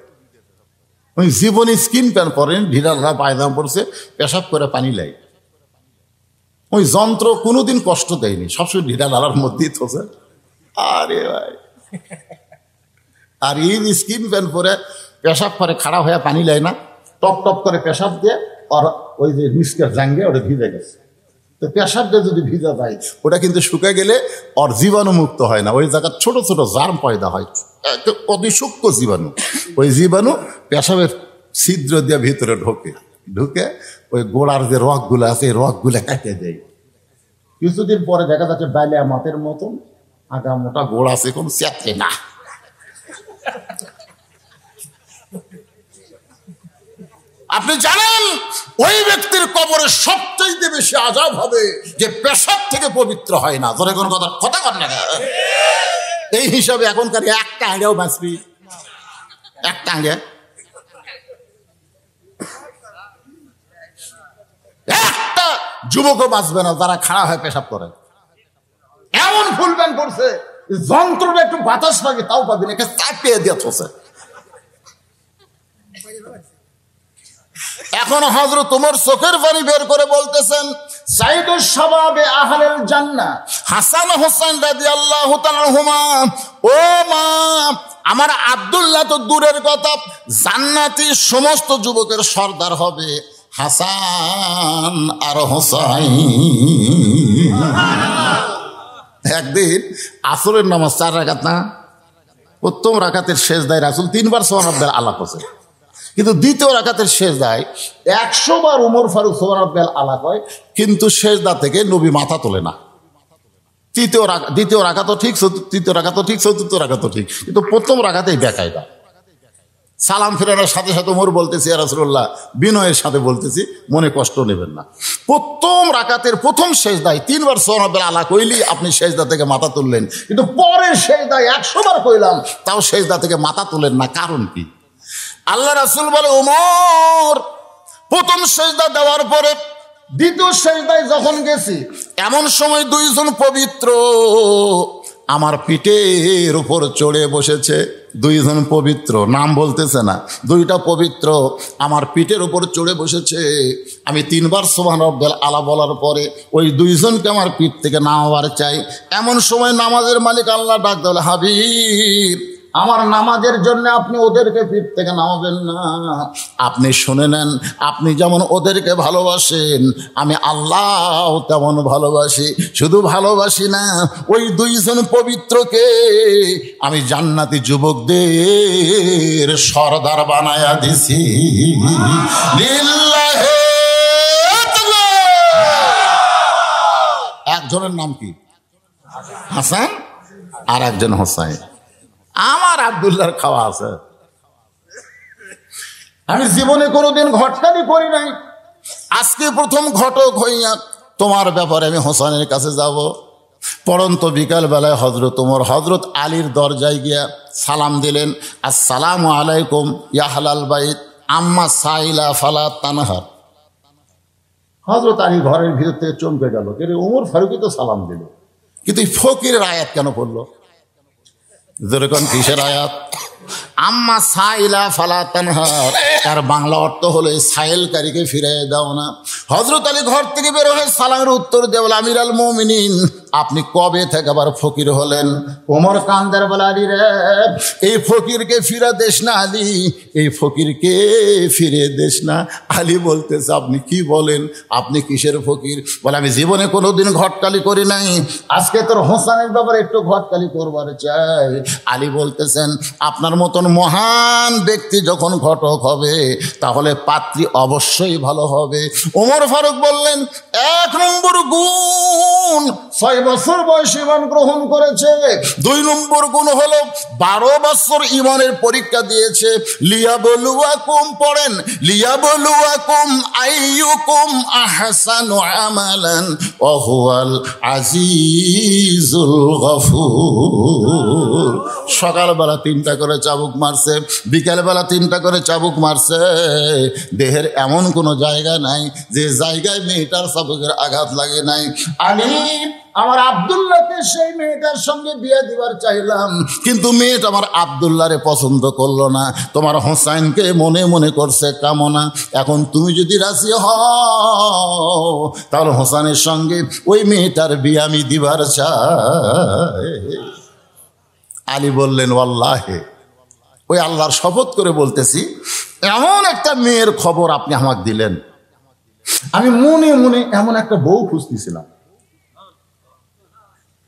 ওই জীবনে স্কিন প্যান্ট পরেন, ঢিলালা পায়জামা পড়ছে, পেশাব করে পানি লাই। ওই যন্ত্র কোনোদিন কষ্ট দেয়নি, সবসময় ঢিলা লালার মধ্যেই থোছে। আরে ভাই, আর এই স্কিন প্যান্ট পরে পেশাব করে খাড়া হয়ে পানি লাই না, টপ টপ করে পেশাব দিয়ে, আর ওই যে নিষ্কার জাঙ্গে ওটা ভিজে গেছে। তো পেশাব দিয়ে যদি ভিজা যায়, ওটা কিন্তু শুকিয়ে গেলে ওর জীবাণু মুক্ত হয় না, ওই জায়গায় ছোট ছোট জার্ম পয়দা হয়, অতি সূক্ষ্ম জীবাণু। ওই জীবাণু পেশাবের ছিদ্র দিয়ে ভিতরে ঢুকে ওই গোড়ার যে রগগুলো আছে, এই রগগুলো কেটে দেয়। কিছুদিন পরে দেখা যাচ্ছে ডালিয়া মাতের মতন আগা মোটা গোড় আছে, কোন চেতে না। আপনি জানেন ওই ব্যক্তির কবরে সবচাইতে বেশি আযাব হবে যে পেশাব থেকে পবিত্র হয় না। ধরে কোন কথা কর না, এই হিসাবে এখনকার একটা আইডিয়াও বাঁচবি, একটা আইডিয়া, একটা যুবকও বাঁচবে না যারা খাড়া হয়ে পেশাব করে। এমন ফুল প্যান্ট করছে, যন্ত্রটা একটু বাতাস লাগে তাও পাবি না, চাপিয়ে দিয়ে থসে। এখন হযরত ওমর চোখের পানি বের করে বলতেছেন, সাইয়্যিদুশ শাবাবে আহলিল জান্নাহ হাসান হোসেন রাদিয়াল্লাহু তাআলা আনহুমা, ও মা, আমার আব্দুল্লাহ তো দূরের কথা, জান্নাতি সমস্ত যুবকের সর্দার হবে হাসান আর হোসাইন। একদিন আসরের নামাজ 4 রাকাত না, প্রথম রাকাতের সেজদায় রাসূল 3 বার সুবহানাল্লাহ আলাপ হয়েছে, কিন্তু দ্বিতীয় রাকাতের সেজদায় 100 বার ওমর ফারুক সুবহানাল্লাহ আলাপ হয়, কিন্তু সেজদা থেকে নবী মাথা তোলে না। দ্বিতীয় রাকাতও ঠিক, তৃতীয় রাকাতও ঠিক, চতুর্থ রাকাতও ঠিক, কিন্তু প্রথম রাকাতেই বেকায়দা। সালাম ফেরানোর সাথে সাথে ওমর বলতেছি, ইয়া রাসূলুল্লাহ, বিনয়ের সাথে বলতেছি, মনে কষ্ট নেবেন না, প্রথম রাকাতের প্রথম সেজদায় 3 বার সুবহানাল্লাহ আলা কইলি আপনি সেজদা থেকে মাথা তুললেন, কিন্তু পরের সেজদায় 100 বার কইলাম তাও সেজদা থেকে মাথা তুলেন না, কারণ কি? আল্লাহ রাসূল বলে, ওমর, প্রথম সেজদা দেওয়ার পরে দ্বিতীয় সেজদায় যখন গেছি, এমন সময় 2 জন পবিত্র আমার পিঠের উপর চড়ে বসেছে। 2 জন পবিত্র, নাম বলতেছে না, 2টা পবিত্র আমার পিঠের উপর চড়ে বসেছে। আমি 3 বার সুবহানাল্লাহ আলা বলার পরে ওই 2 জনকে আমার পিঠ থেকে নামাবার চাই। এমন সময় নামাজের মালিক আল্লাহ ডাক দিল, হাবিব, আমার নামাজের জন্য আপনি ওদেরকে পিঠ থেকে নামাবেন না, আপনি শুনে নেন, আপনি যেমন ওদেরকে ভালোবাসেন আমি আল্লাহ তেমন ভালোবাসি। শুধু ভালোবাসি না, ওই 2 জন পবিত্রকে আমি জান্নাতি যুবকদের সরদার বানায়া দিছি। লিল্লাহে একজনের নাম কি? হাসান, আর একজন হোসাইন। আমার আব্দুল্লাহর খাওয়া আছে, আমি জীবনে কোনোদিন ঘটনাই করি নাই, আজকে প্রথম ঘটক হইয়া তোমার ব্যাপারে আমি হোসেনের কাছে যাব। পরন্ত বিকাল বেলায় হযরত ওমর হযরত আলীর দরজায় গিয়া সালাম দিলেন, আসসালামু আলাইকুম ইয়া আহলাল বাইত আম্মা সাইলা ফালা তানহার। হযরত আলী ঘরের ভিতর থেকে চমকে গেল, কিন্তু ওমর ফারুকই তো সালাম দিল, কিন্তু এই ফকিরের আয়াত কেন পড়লো? যেরকম কিসের আয়াত? আম্মা সাইলা ফালা তানহার, তার বাংলা অর্থ হলো সাইলকারীকে ফিরিয়ে দাও না। হযরত আলী ঘর থেকে বের হয়ে সালামের উত্তর দেওয়া, আমির আল মুমিনিন আপনি কবে থেকে আবার ফকির হলেন? ওমর কান্দার বলে, আলী রে, এই ফকিরকে ফিরে দেশ না আলী, এই ফকিরকে ফিরে দেশ না। আলী বলতেছে, আপনি কি বলেন? আপনি কিসের ফকির? বলে, আমি জীবনে কোনোদিন ঘটকালি করি নাই, আজকে তোর হোসেনের ব্যাপারে একটু ঘটকালি করবার চাই। আলী বলতেছেন, আপনার মতন মহান ব্যক্তি যখন ঘটক হবে তাহলে পাত্রী অবশ্যই ভালো হবে। ওমর ফারুক বললেন, 1 নম্বর গুণ 6 বছর বয়সে ঈমান গ্রহণ করেছে। 2 নম্বর গুণ হলো 12 বছর ঈমানের পরীক্ষা দিয়েছে। লিয়াবলুয়াকুম, পড়েন, লিয়াবলুয়াকুম আইয়ুকুম আহসানু আমালান ওয়া হুয়াল আজিজুল গফুর। সকালবেলা 3টা করে চাবুক মারছে, বিকালবেলা 3টা করে চাবুক মারছে। দেহের এমন কোনো জায়গা নাই যে জায়গায় মেয়েটার চাবুকের আঘাত লাগে নাই। আমি আমার আব্দুল্লাহকে সেই মেয়েটার সঙ্গে বিয়ে দিবার চাইলাম, কিন্তু মেয়েটা আমার আব্দুল্লাহরে পছন্দ করলো না, তোমার হোসাইনকে মনে মনে করছে কামনা। এখন তুমি যদি রাজি হও তাহলে হোসেনের সঙ্গে ওই মেয়েটার বিয়ে আমি দিবার চাই। আলী বললেন, ওয়াল্লাহে, ওই আল্লাহর শপথ করে বলতেছি, এমন একটা মেয়ের খবর আপনি আমাকে দিলেন, আমি মনে মনে এমন একটা বউ খুঁজতেছিলাম।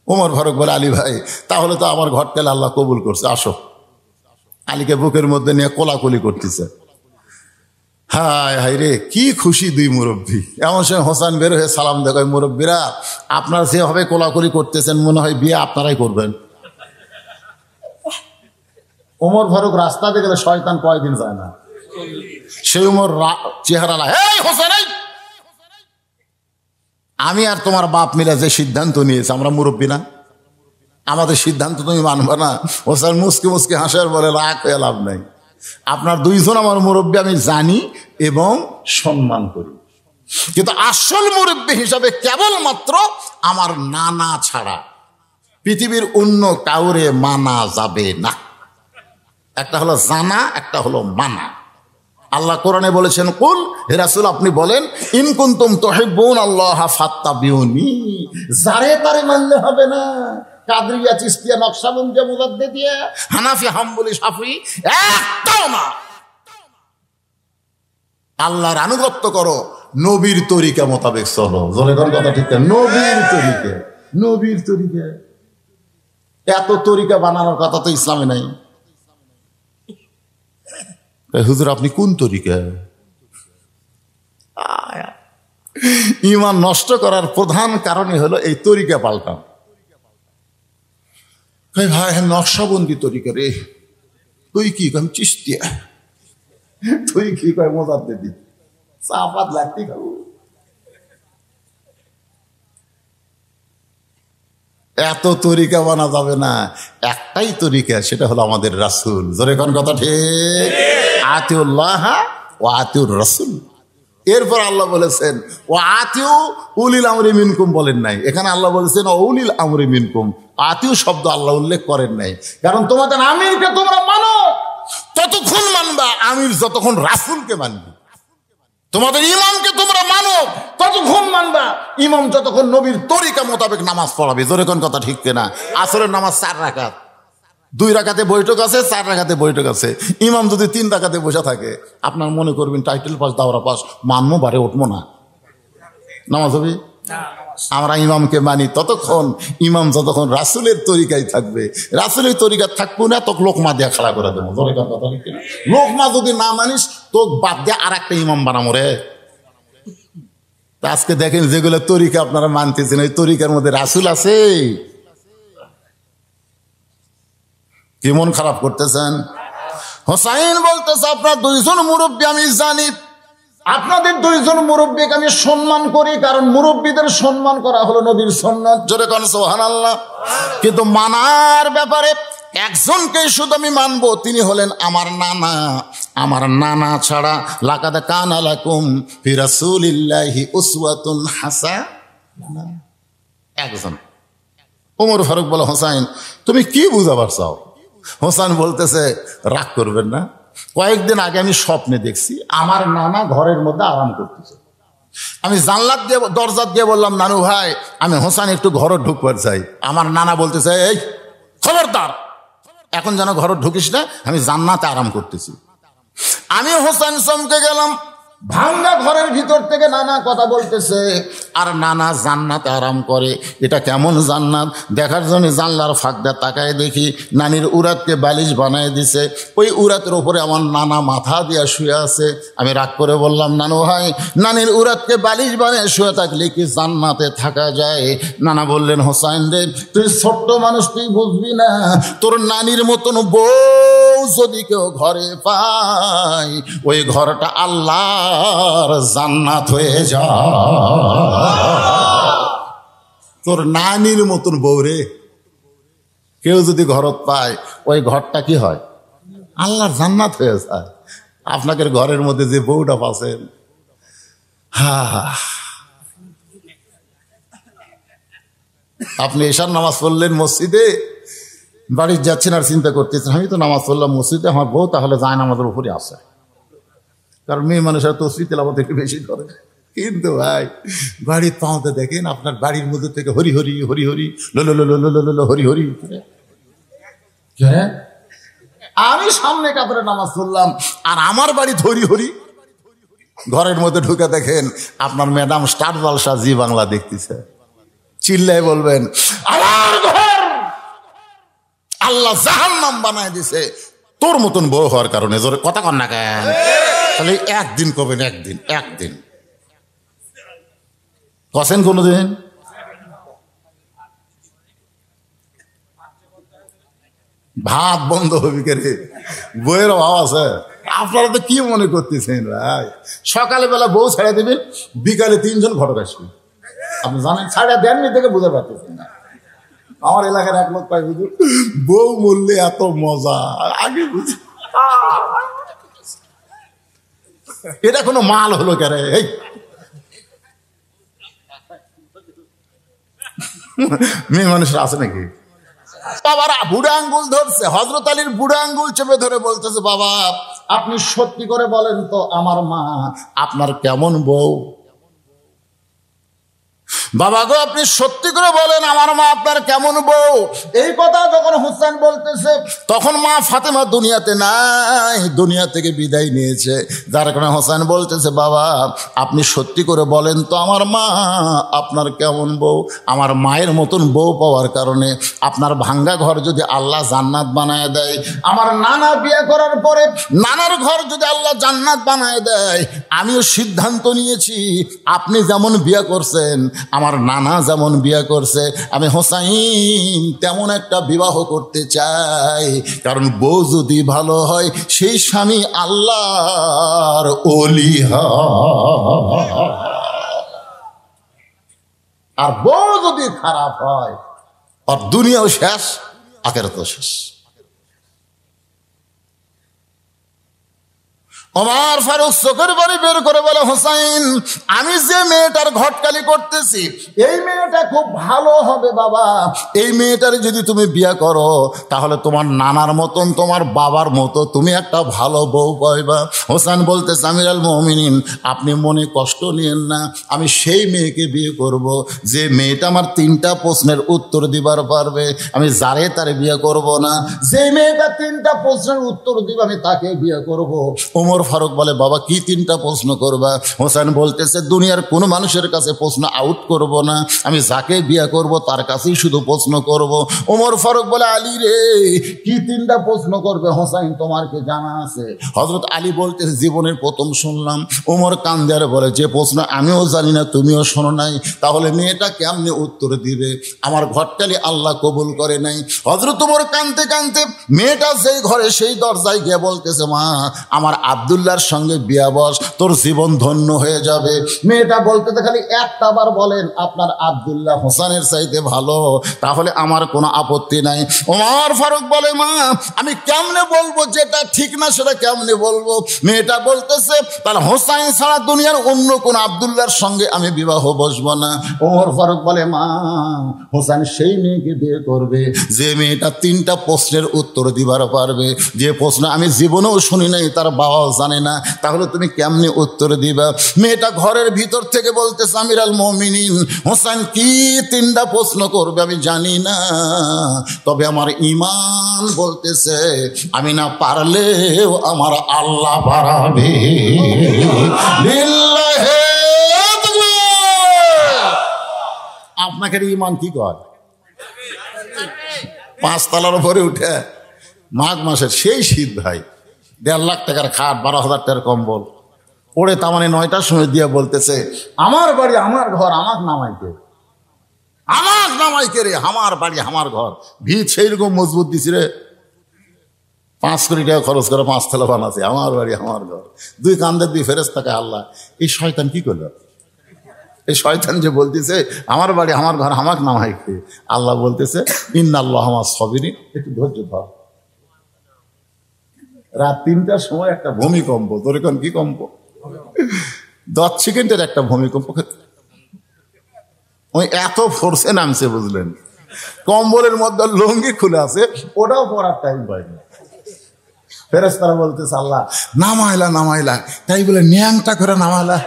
ওমর ফারুক বলে, আলী ভাই, তাহলে তো আমার ঘটকালে আল্লাহ কবুল করছে, আসো। আলীকে বুকের মধ্যে নিয়ে কোলাকুলি করতেছে। হায় হায় রে, কি খুশি 2 মুরব্বী। এমন সময় হোসেন বের হয়ে সালাম দেখায়, মুরব্বীরা, আপনারা যেভাবে কোলাকুলি করতেছেন মনে হয় বিয়ে আপনারাই করবেন। ওমর ফারুক রাস্তা দিয়ে গেলে শয়তান কয়দিন যায় না, সেই ওমর চেহারা না, এই হোসেন, আমি আর তোমার বাপ মিলে যে সিদ্ধান্ত নিয়েছে, আমরা মুরব্বী না, আমাদের সিদ্ধান্ত তুমি মানবে না? হোসেন মুসকে মুসকে হাসার বলে, রাগ হয়ে লাভ নাই, আপনার 2 জন আমার মুরব্বী আমি জানি এবং সম্মান করি, কিন্তু আসল মুরব্বী হিসাবে কেবলমাত্র আমার নানা ছাড়া পৃথিবীর অন্য কাউরে মানা যাবে না। একটা হলো জানা, একটা হলো মানা। আল্লাহ কোরআনে বলেছেন, কুল, হে রাসূল আপনি বলেন, ইন কুনতুম তুহিব্বুন আল্লাহ ফাত্তাবিউনি, যারে তারে মানলে হবে না। কাদরিয়া, চিশতিয়া, নকশবন্দিয়া, মুজাদ্দিদিয়া, হানাফি, হাম্বলি, শাফি একটাও না। আল্লাহর আনুগত্য করো, নবীর তরিকা মোতাবেক চলো। জোরে কোন কথা ঠিক না? নবীর তরিকা, নবীর তরিকা। এত তরিকা বানানোর কথা তো ইসলামে নাই। হুজুর আপনি কোন তরিকা? ঈমান নষ্ট করার প্রধান কারণই হলো এই তরিকা পাল্টান। ভাই নকশবন্দি তরিকা রে, তুই কি? আমি চিশতিয়া। তুই কি? কয় মুজাদ্দিদি। চাপাত লাগতি খাবো। এত তরিকা বানা যাবে না, একটাই তরিকা, সেটা হলো আমাদের রাসূল। জোরে কোন কথা ঠিক? আতিউল্লাহ ওয়া আতিউর রাসূল। এরপর আল্লাহ বলেছেন, ও আতিউ উলিল আমরি মিনকুম বলেন নাই, এখানে আল্লাহ বলেছেন উলিল আমরি মিনকুম। আতিউ শব্দ আল্লাহ উল্লেখ করেন নাই, কারণ তোমাদের আমিরকে তোমরা মানো, ততক্ষণ মানবা আমির যতক্ষণ রাসূলকে মানবে। তোমাদের ইমামকে তোমরা মানো, ততক্ষণ মানবা ইমাম যতক্ষণ নবীর তরিকা মোতাবেক নামাজ পড়াবে। জোরে কোন কথা ঠিক কিনা? আসরের নামাজ 4 রাকাত, 2 রাকাতে বৈঠক আছে, 4 রাকাতে বৈঠক আছে। ইমাম যদি 3 রাকাতে বসে থাকে, আপনার মনে করবেন টাইটেল পাস, দাওরা পাস, মানবো, বারে উঠবো না, নামাজ হবে? আমরা ইমামকে মানি ততক্ষণ, ইমাম যতক্ষণ রাসূলের তরিকায় থাকবে। রাসূলের তরিকা থাকবো না, তোকে লোকমা দিয়ে খাড়া করে দেবো। জোরে কোন কথা ঠিক কিনা? লোকমা যদি না মানিস, তোকে বাদ দিয়ে আর একটা ইমাম বানাবো রে। আজকে দেখেন যেগুলো তরিকা আপনারা মানতেছেন, ওই তরিকার মধ্যে রাসূল আছে। কি মন খারাপ করতেছেন? হোসাইন বলতেছে, আপনার 2 জন মুরব্বী আমি জানি, আপনাদের 2 জন মুরব্বীকে আমি সম্মান করি, কারণ মুরব্বীদের সম্মান করা হলো নবীর সুন্নাত। জোরে কোন সুবহানাল্লাহ। কিন্তু মানার ব্যাপারে একজনকে শুধু আমি মানবো, তিনি হলেন আমার নানা। আমার নানা ছাড়া লাকাদ কানা লাকুম ফি রাসূলিল্লাহি উসওয়াতুন হাসানাহ, একজন। ওমর ফারুক বলে, হোসাইন তুমি কি বুঝাবার চাও? হোসেন বলতেছে, রাগ করবেন না, কয়েকদিন আগে আমি স্বপ্নে দেখছি আমার নানা ঘরের মধ্যে আরাম করতেছে। আমি জানলাত দিয়ে দরজা দিয়ে বললাম, নানু ভাই আমি হোসেন একটু ঘরে ঢুকবার চাই। আমার নানা বলতেছে, এই খবরদার, এখন যেন ঘরে ঢুকিস না, আমি জান্নাতে আরাম করতেছি। আমি হোসেন চমকে গেলাম। ভাঙ্গা ঘরের ভিতর থেকে নানা কথা বলতেছে, আর নানা জান্নাতে আরাম করে। এটা কেমন জান্নাত দেখার জন্য জানলার ফাঁক দিয়ে তাকায় দেখি নানির উরাতকে বালিশ বানায় দিছে। ওই উরাতের ওপরে আমার নানা মাথা দিয়া শুয়ে আছে। আমি রাগ করে বললাম, নানু ভাই নানির উরাতকে বালিশ বানিয়ে শুয়ে থাকলে কি জান্নাতে থাকা যায়? নানা বললেন, হোসাইন রে তুই ছোট্ট মানুষ, তুই বুঝবি না। তোর নানির মতন বউ যদি কেউ ঘরে পায়, ওই ঘরটা আল্লাহর জান্নাত হয়ে যায়। তোর নানির মতন বউ রে কেউ যদি ঘরত পায়, ওই ঘরটা কি হয়? আল্লাহর জান্নাত হয়ে যায়। আপনাকে ঘরের মধ্যে যে বউটা পাচ্ছেন, আপনি এশার নামাজ পড়লেন মসজিদে, বাড়ি যাচ্ছেন আর চিন্তা করতেছেন, আমি তো নামাজ পড়লাম মসজিদে, আমার বউ তাহলে যায় না আমাদের উপরে আসে। কারণ মেয়ে মানুষের তসবিহ তেলাওয়াত একটু বেশি করে। কিন্তু ভাই বাড়ির পাওতে দেখেন আপনার বাড়ির মধ্যে থেকে হরি হরি হরি হরি লো লো লো লো লো হরি হরি। আমি সামনে কাপড়ে নামাজ পড়লাম আর আমার বাড়ি হরি হরি। ঘরের মধ্যে ঢুকে দেখেন আপনার ম্যাডাম স্টার জলসা জি বাংলা দেখতেছে। চিল্লাই বলবেন, আমার ঘর আল্লাহ জাহান্নাম বানায় দিছে তোর মতন বউ হওয়ার কারণে। জোরে কথা কন না কেন? তাহলে একদিন কবেন, একদিন একদিন কছেন কোনদিন? ভাত বন্ধ হবি কে রে? বইয়ের অভাব আছে। আপনারা তো কি মনে করতেছেন ভাই? সকালে বেলা বউ ছেড়ে দেবেন, বিকালে 3 জন ঘটক আসবে। আপনি জানেন ছাড়া দেননি থেকে বুঝতে পারতেছেন না। আমার এলাকার এক লোক পাই বুঝুন, বউ মরলে এত মজা আগে বুঝি। এটা কোনো মাল হলো কেরে? এই মেয়ে মানুষরা আছে নাকি? বাবারা বুড়া আঙ্গুল ধরছে, হযরত আলীর বুড়া আঙ্গুল চেপে ধরে বলতেছে, বাবা আপনি সত্যি করে বলেন তো আমার মা আপনার কেমন বউ? বাবা গো আপনি সত্যি করে বলেন আমার মা আপনার কেমন বউ? এই কথা যখন হোসেন বলতেছে তখন মা ফাতেমা দুনিয়াতে নাই, দুনিয়া থেকে বিদায় নিয়েছে। যার কারণে হোসেন বলতেছে, বাবা আপনি সত্যি করে বলেন তো আমার মা আপনার কেমন বউ? আমার মায়ের মতন বউ পাওয়ার কারণে আপনার ভাঙ্গা ঘর যদি আল্লাহ জান্নাত বানায় দেয়, আমার নানা বিয়ে করার পরে নানার ঘর যদি আল্লাহ জান্নাত বানায় দেয়, আমিও সিদ্ধান্ত নিয়েছি আপনি যেমন বিয়ে করছেন, আমার নানা যেমন বিয়ে করছে, আমি হোসাইন তেমন একটা বিবাহ করতে চাই। কারণ বউ যদি ভালো হয় সেই স্বামী আল্লাহর ওলি হয়, আর বউ যদি খারাপ হয় আর দুনিয়াও শেষ আখিরাতও শেষ। ওমর ফারুক চোখের বাড়ি বের করে বলে, হোসাইন আমি যে মেয়েটার ঘটকালি করতেছি এই মেয়েটা খুব ভালো হবে বাবা। এই মেয়েটার যদি তুমি বিয়ে করো তাহলে তোমার নানার মতন তোমার বাবার মতো তুমি একটা ভালো বউ পাইবা। হোসেন বলতেছে, আমিরুল মুমিনিন আপনি মনে কষ্ট নিয়েন না, আমি সেই মেয়েকে বিয়ে করব যে মেয়েটা আমার 3টা প্রশ্নের উত্তর দিবার পারবে। আমি যারে তারে বিয়ে করব না, যে মেয়েটা 3টা প্রশ্নের উত্তর দিবে আমি তাকে বিয়ে করব। ওমর ফারুক বলে, বাবা কি 3টা প্রশ্ন করবা? হোসেন বলতেছে, দুনিয়ার কোনো মানুষের কাছে প্রশ্ন আউট করব না, আমি যাকে বিয়ে করব তার কাছেই শুধু প্রশ্ন করব। ওমর ফারুক বলে, আলী রে কি 3টা প্রশ্ন করবে হোসেন তোমার কি জানা আছে? হযরত আলী বলতেছে, জীবনের প্রথম শুনলাম। ওমর কান্দে আর বলে, যে প্রশ্ন আমিও জানি না তুমিও শোনো নাই, তাহলে মেয়েটা কেমনে উত্তর দিবে? আমার ঘটকালি আল্লাহ কবুল করে নাই। হযরত ওমর কাঁদতে কাঁদতে মেয়েটা যেই ঘরে সেই দরজায় গিয়ে বলতেছে, মা আমার আব্দুল্লাহর সঙ্গে বিয়া বস, তোর জীবন ধন্য হয়ে যাবে। মেয়েটা বলতে খালি একটা বার বলেন আপনার আব্দুল্লাহ হোসেনের চাইতে ভালো, তাহলে আমার কোনো আপত্তি নাই। ওমর ফারুক বলে, মা আমি কেমনে বলবো যেটা ঠিক না সেটা কেমনে বলবো? মেয়েটা বলতেছে, তাহলে হোসেন ছাড়া দুনিয়ার অন্য কোন আব্দুল্লাহর সঙ্গে আমি বিবাহ বসবো না। ওমর ফারুক বলে, মা হোসেন সেই মেয়েকে বিয়ে করবে যে মেয়েটা 3টা প্রশ্নের উত্তর দিবার পারবে, যে প্রশ্ন আমি জীবনেও শুনি নাই তার বাবা জানে না, তাহলে তুমি কেমনি উত্তর দিবা? মেয়েটা ঘরের ভিতর থেকে বলতেছে, আমিরুল মুমিনিন হোসেন কি 3টা প্রশ্ন করবে আমি জানি না, তবে আমার ঈমান বলতেছে আমি না পারলেও আমার আল্লাহ পারাবে। লিল্লাহি আপনাকে ঈমান কি কয়? 5 তলার উপরে উঠে মাঘ মাসের সেই শীত ভাই, 1.5 লাখ টাকার খাট, 12,000 টাকার কম্বল পড়ে তামানে 9টার সময় দিয়ে বলতেছে আমার বাড়ি আমার ঘর আমাকে নামাইকে, আমাকে নামাইকে রে, আমার বাড়ি আমার ঘর। ভিত সেইরকম মজবুত দিছি রে, 5 কোটি টাকা খরচ করে 5 তলা বানাচ্ছে, আমার বাড়ি আমার ঘর। 2 কান্দের দিয়ে ফেরেশতাকে আল্লাহ, এই শয়তান কি করলো? এই শয়তান যে বলতেছে আমার বাড়ি আমার ঘর আমাকে নামাইকে, আল্লাহ বলতেছে ইন্নাল্লাহ মাস সাবিরিন, একটু ধৈর্য ধর। রাত 3টার সময় একটা ভূমিকম্প, তোর এখন কি কম্প, 10 সেকেন্ডের একটা ভূমিকম্প, ওই এত ফোর্সে নামছে বুঝলেন, কম্বলের মধ্যে লুঙ্গি খুলে আছে, ওটাও পরার টাইম পাইনি। ফেরেশতারা বলতেছে আল্লাহ নামাইলা নামাইলা, তাই বলে ন্যাংটা করে নামাইলা।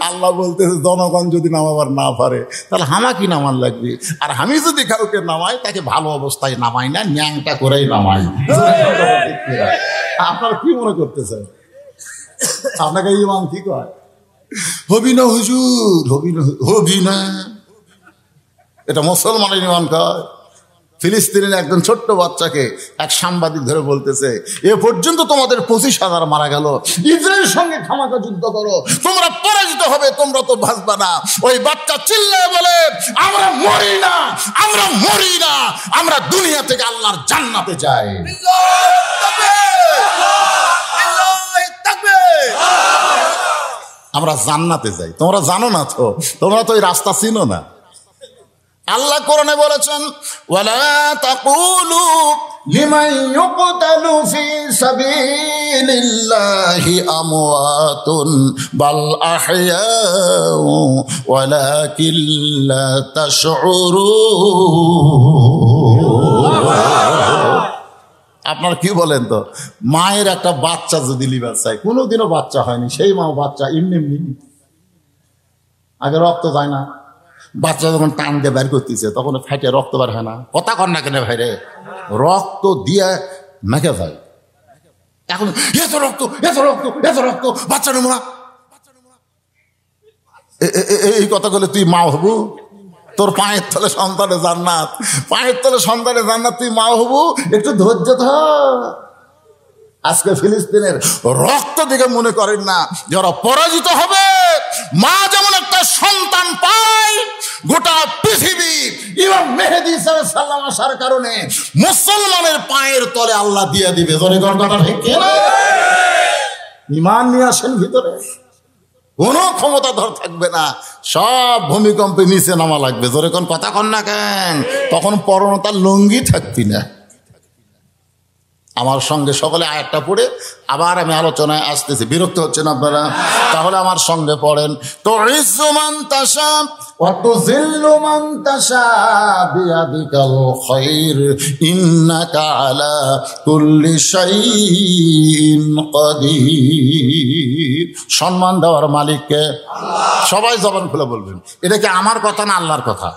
আল্লাহ বলতেছে জনগণ যদি নামাবার না পারে তাহলে হামাকি নামান লাগবে, আর আমি যদি কাউকে নামাই তাকে ভালো অবস্থায় নামাই না, ন্যাংটা করেই নামাই। আপনারা কি মনে করতেছেন? আপনাকে ঈমান কি কয়? হবি না হুজুর, হবি না, এটা মুসলমানের ঈমান কয়। ফিলিস্তিনের একজন ছোট্ট বাচ্চাকে এক সাংবাদিক ধরে বলতেছে এ পর্যন্ত তোমাদের 25,000 মারা গেল, ইসরায়েলের সঙ্গে খামাখা যুদ্ধ করো, তোমরা পরাজিত হবে, তোমরা তো বাঁচবা না। ওই বাচ্চা চিল্লায় বলে আমরা মরি না, আমরা মরি না, আমরা দুনিয়া থেকে আল্লাহর জান্নাতে যাই। আমরা জান্নাতে যাই, তোমরা জানো না তো, তোমরা তো এই রাস্তা চিনো না। আল্লাহ কোরআনে বলেছেন ওয়ালা তাকুলু লিমান ইউকতালু ফি সাবিলিল্লাহি আমওয়াতুন বাল আহইয়াউ ওয়ালাকিন লা তাশউরুন। আপনার কি বলেন তো, মায়ের একটা বাচ্চা যদি লিবার চাই, কোনোদিনও বাচ্চা হয়নি, সেই মা বাচ্চা এমনি এমনি, আগে রক্ত যায় না, বাচ্চা যখন টান দিয়ে বের করতেছে তখন ফাইটে রক্ত বার হয় না, কথা কর না কেন ভাইরে, রক্ত দিয়ে মেখে যায়। এখন এত রক্ত এত রক্ত এত রক্ত, বাচ্চা নমুনা, এই কথা বলে তুই মা হবু? তোর পায়ের তলে সন্তানে জান্নাত, পায়ের তলে সন্তানে জান্নাত, তুই মা হবু? একটু ধৈর্য ধর। আজকে ফিলিস্তিনের রক্ত দেখে মনে করেন না যে ওরা পরাজিত হবে। মা যেমন একটা সন্তান পায়, গোটা পৃথিবী ইমাম মেহেদী সাল্লাল্লাহু আলাইহি আসার কারণে মুসলমানের পায়ের তলে আল্লাহ দিয়ে দিবে। জোরে কথা ঠিক কিনা? ঈমান নিয়ে আসেন ভিতরে, কোনো ক্ষমতা ধর থাকবে না, সব ভূমিকম্পে নিচে নামা লাগবে। জোরে কোন কথা কন না কেন? তখন পরনতার লুঙ্গি থাকবি না। আমার সঙ্গে সকলে আয়াতটা পড়ে আবার আমি আলোচনায় আসতেছি, বিরক্ত হচ্ছেন আপনারা? তাহলে আমার সঙ্গে পড়েন, তুইজ্জু মান তাশা ওয়া তুযিল্লু মান তাশা বিয়াদিকাল খায়র ইন্নাকা আলা কুল্লি শাইইন কাদির। সম্মান দেওয়ার মালিককে আল্লাহ। সবাই জবান খুলে বলবেন, এটা কি আমার কথা না আল্লাহর কথা?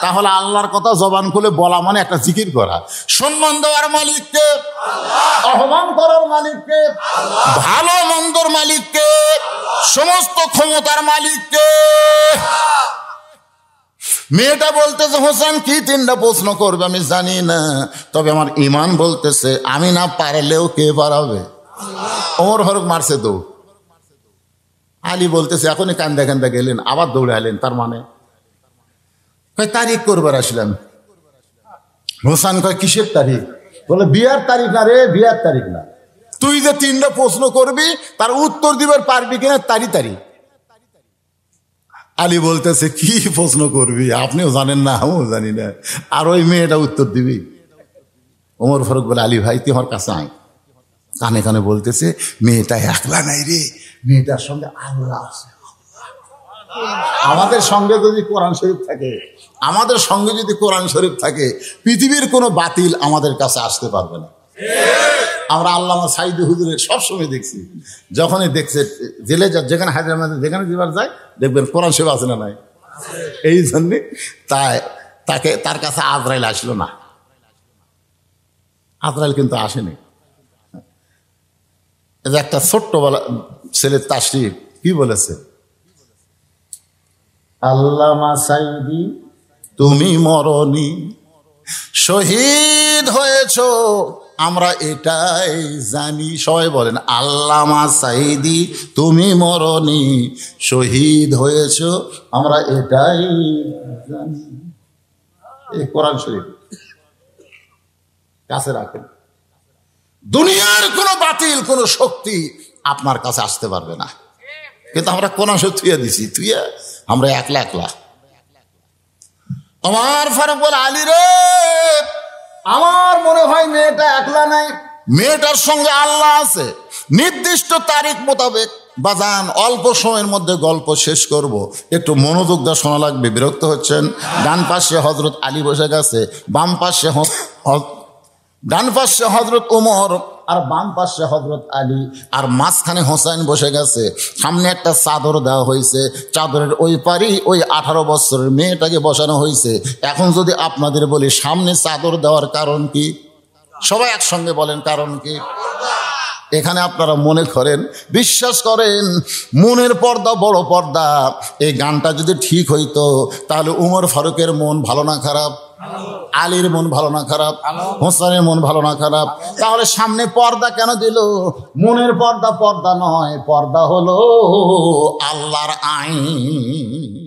তাহলে আল্লাহর কথা জবান খুলে বলা মানে একটা জিকির করা। সম্মান দেওয়ার মালিককে আল্লাহ, আহ্বান করার মালিককে আল্লাহ, ভালো মন্দর মালিককে আল্লাহ, সমস্ত ক্ষমতার মালিককে আল্লাহ। মেয়েটা বলতেছে হোসেন কি 3টা প্রশ্ন করবে আমি জানি না, তবে আমার ঈমান বলতেছে আমি না পারলেও কে পারাবে? ওমর ফারুক মারছে দৌড়। আলী বলতেছে এখনই কান্দা কান্দা গেলেন, আবার দৌড়ে আলেন, তার মানে তারিখ করবার আসলাম। হোসেন কয় কিসের তারিখ? বলে বিয়ার তারিখ না রে, বিয়ার তারিখ না, তুই যে 3টা প্রশ্ন করবি তার উত্তর দিবার পারবি কিনা তারি তারিখ। আলী বলতেছে কি প্রশ্ন করবি আপনিও জানেন না আমিও জানি না, আর ওই মেয়েটা উত্তর দিবি? ওমর ফারুক বলে আলী ভাই তুই আমার কাছে আয়। কানে কানে বলতেছে মেয়েটা একলা নাই রে, মেয়েটার সঙ্গে আল্লাহ আছে। আমাদের সঙ্গে যদি কোরআন শরীফ থাকে, আমাদের সঙ্গে যদি কোরআন শরীফ থাকে, পৃথিবীর কোনো বাতিল আমাদের কাছে আসতে পারবে না। আমরা আল্লামা সাইদি হুজুরের সবসময় দেখছি, যখনই দেখছে জেলে যেখানে হায়দ্রাবাদে যেখানে যেবার যায় দেখবেন কোরআন শরীফ আছে না নাই। এই জন্যে তার কাছে আজরাইল আসলো না। আজরাইল কিন্তু আসেনি। একটা ছোট্ট ছেলের তাশরীফ কি বলেছে, আল্লামা সাইদি তুমি মরনি, শহীদ হয়েছ আমরা এটাই জানি। সবাই বলেন আল্লামা সাইদি তুমি মরনি, শহীদ হয়েছ আমরা এটাই জানি। এই কোরআন শরীফ কাছে রাখেন। দুনিয়ার কোনো বাতিল কোনো শক্তি আপনার কাছে আসতে পারবে না। কিন্তু আমরা কোরআন শরীফ থুয়ে দিছি, থুয়ে আমরা একলা একলা। আমার ফারুক বলে আলী রে, আমার মনে হয় মেয়েটা একলা নাই, মেয়েটার সঙ্গে আল্লাহ আছে। নির্দিষ্ট তারিখ মোতাবেক বাজান অল্প সময়ের মধ্যে গল্প শেষ করব, একটু মনোযোগ দিয়ে শোনা লাগবে। বিরক্ত হচ্ছেন? ডান পাশে হজরত আলী বসে গেছে, বাম পাশে ডান পাশে হজরত উমর আর বাম পাশে হজরত আলী, আর মাঝখানে হোসেন বসে গেছে। সামনে একটা চাদর দেওয়া হয়েছে, চাদরের ওই পারি ওই 18 বছরের মেয়েটাকে বসানো হয়েছে। এখন যদি আপনাদের বলি সামনে চাদর দেওয়ার কারণ কি, সবাই একসঙ্গে বলেন কারণ কি? এখানে আপনারা মনে করেন, বিশ্বাস করেন, মনের পর্দা বড় পর্দা। এই গানটা যদি ঠিক হইতো তাহলে উমর ফারুকের মন ভালো না খারাপ, আলীর মন ভালো না খারাপ, হোসেনের মন ভালো না খারাপ? তাহলে সামনে পর্দা কেন দিল? মনের পর্দা পর্দা নয়, পর্দা হলো আল্লাহর আইন।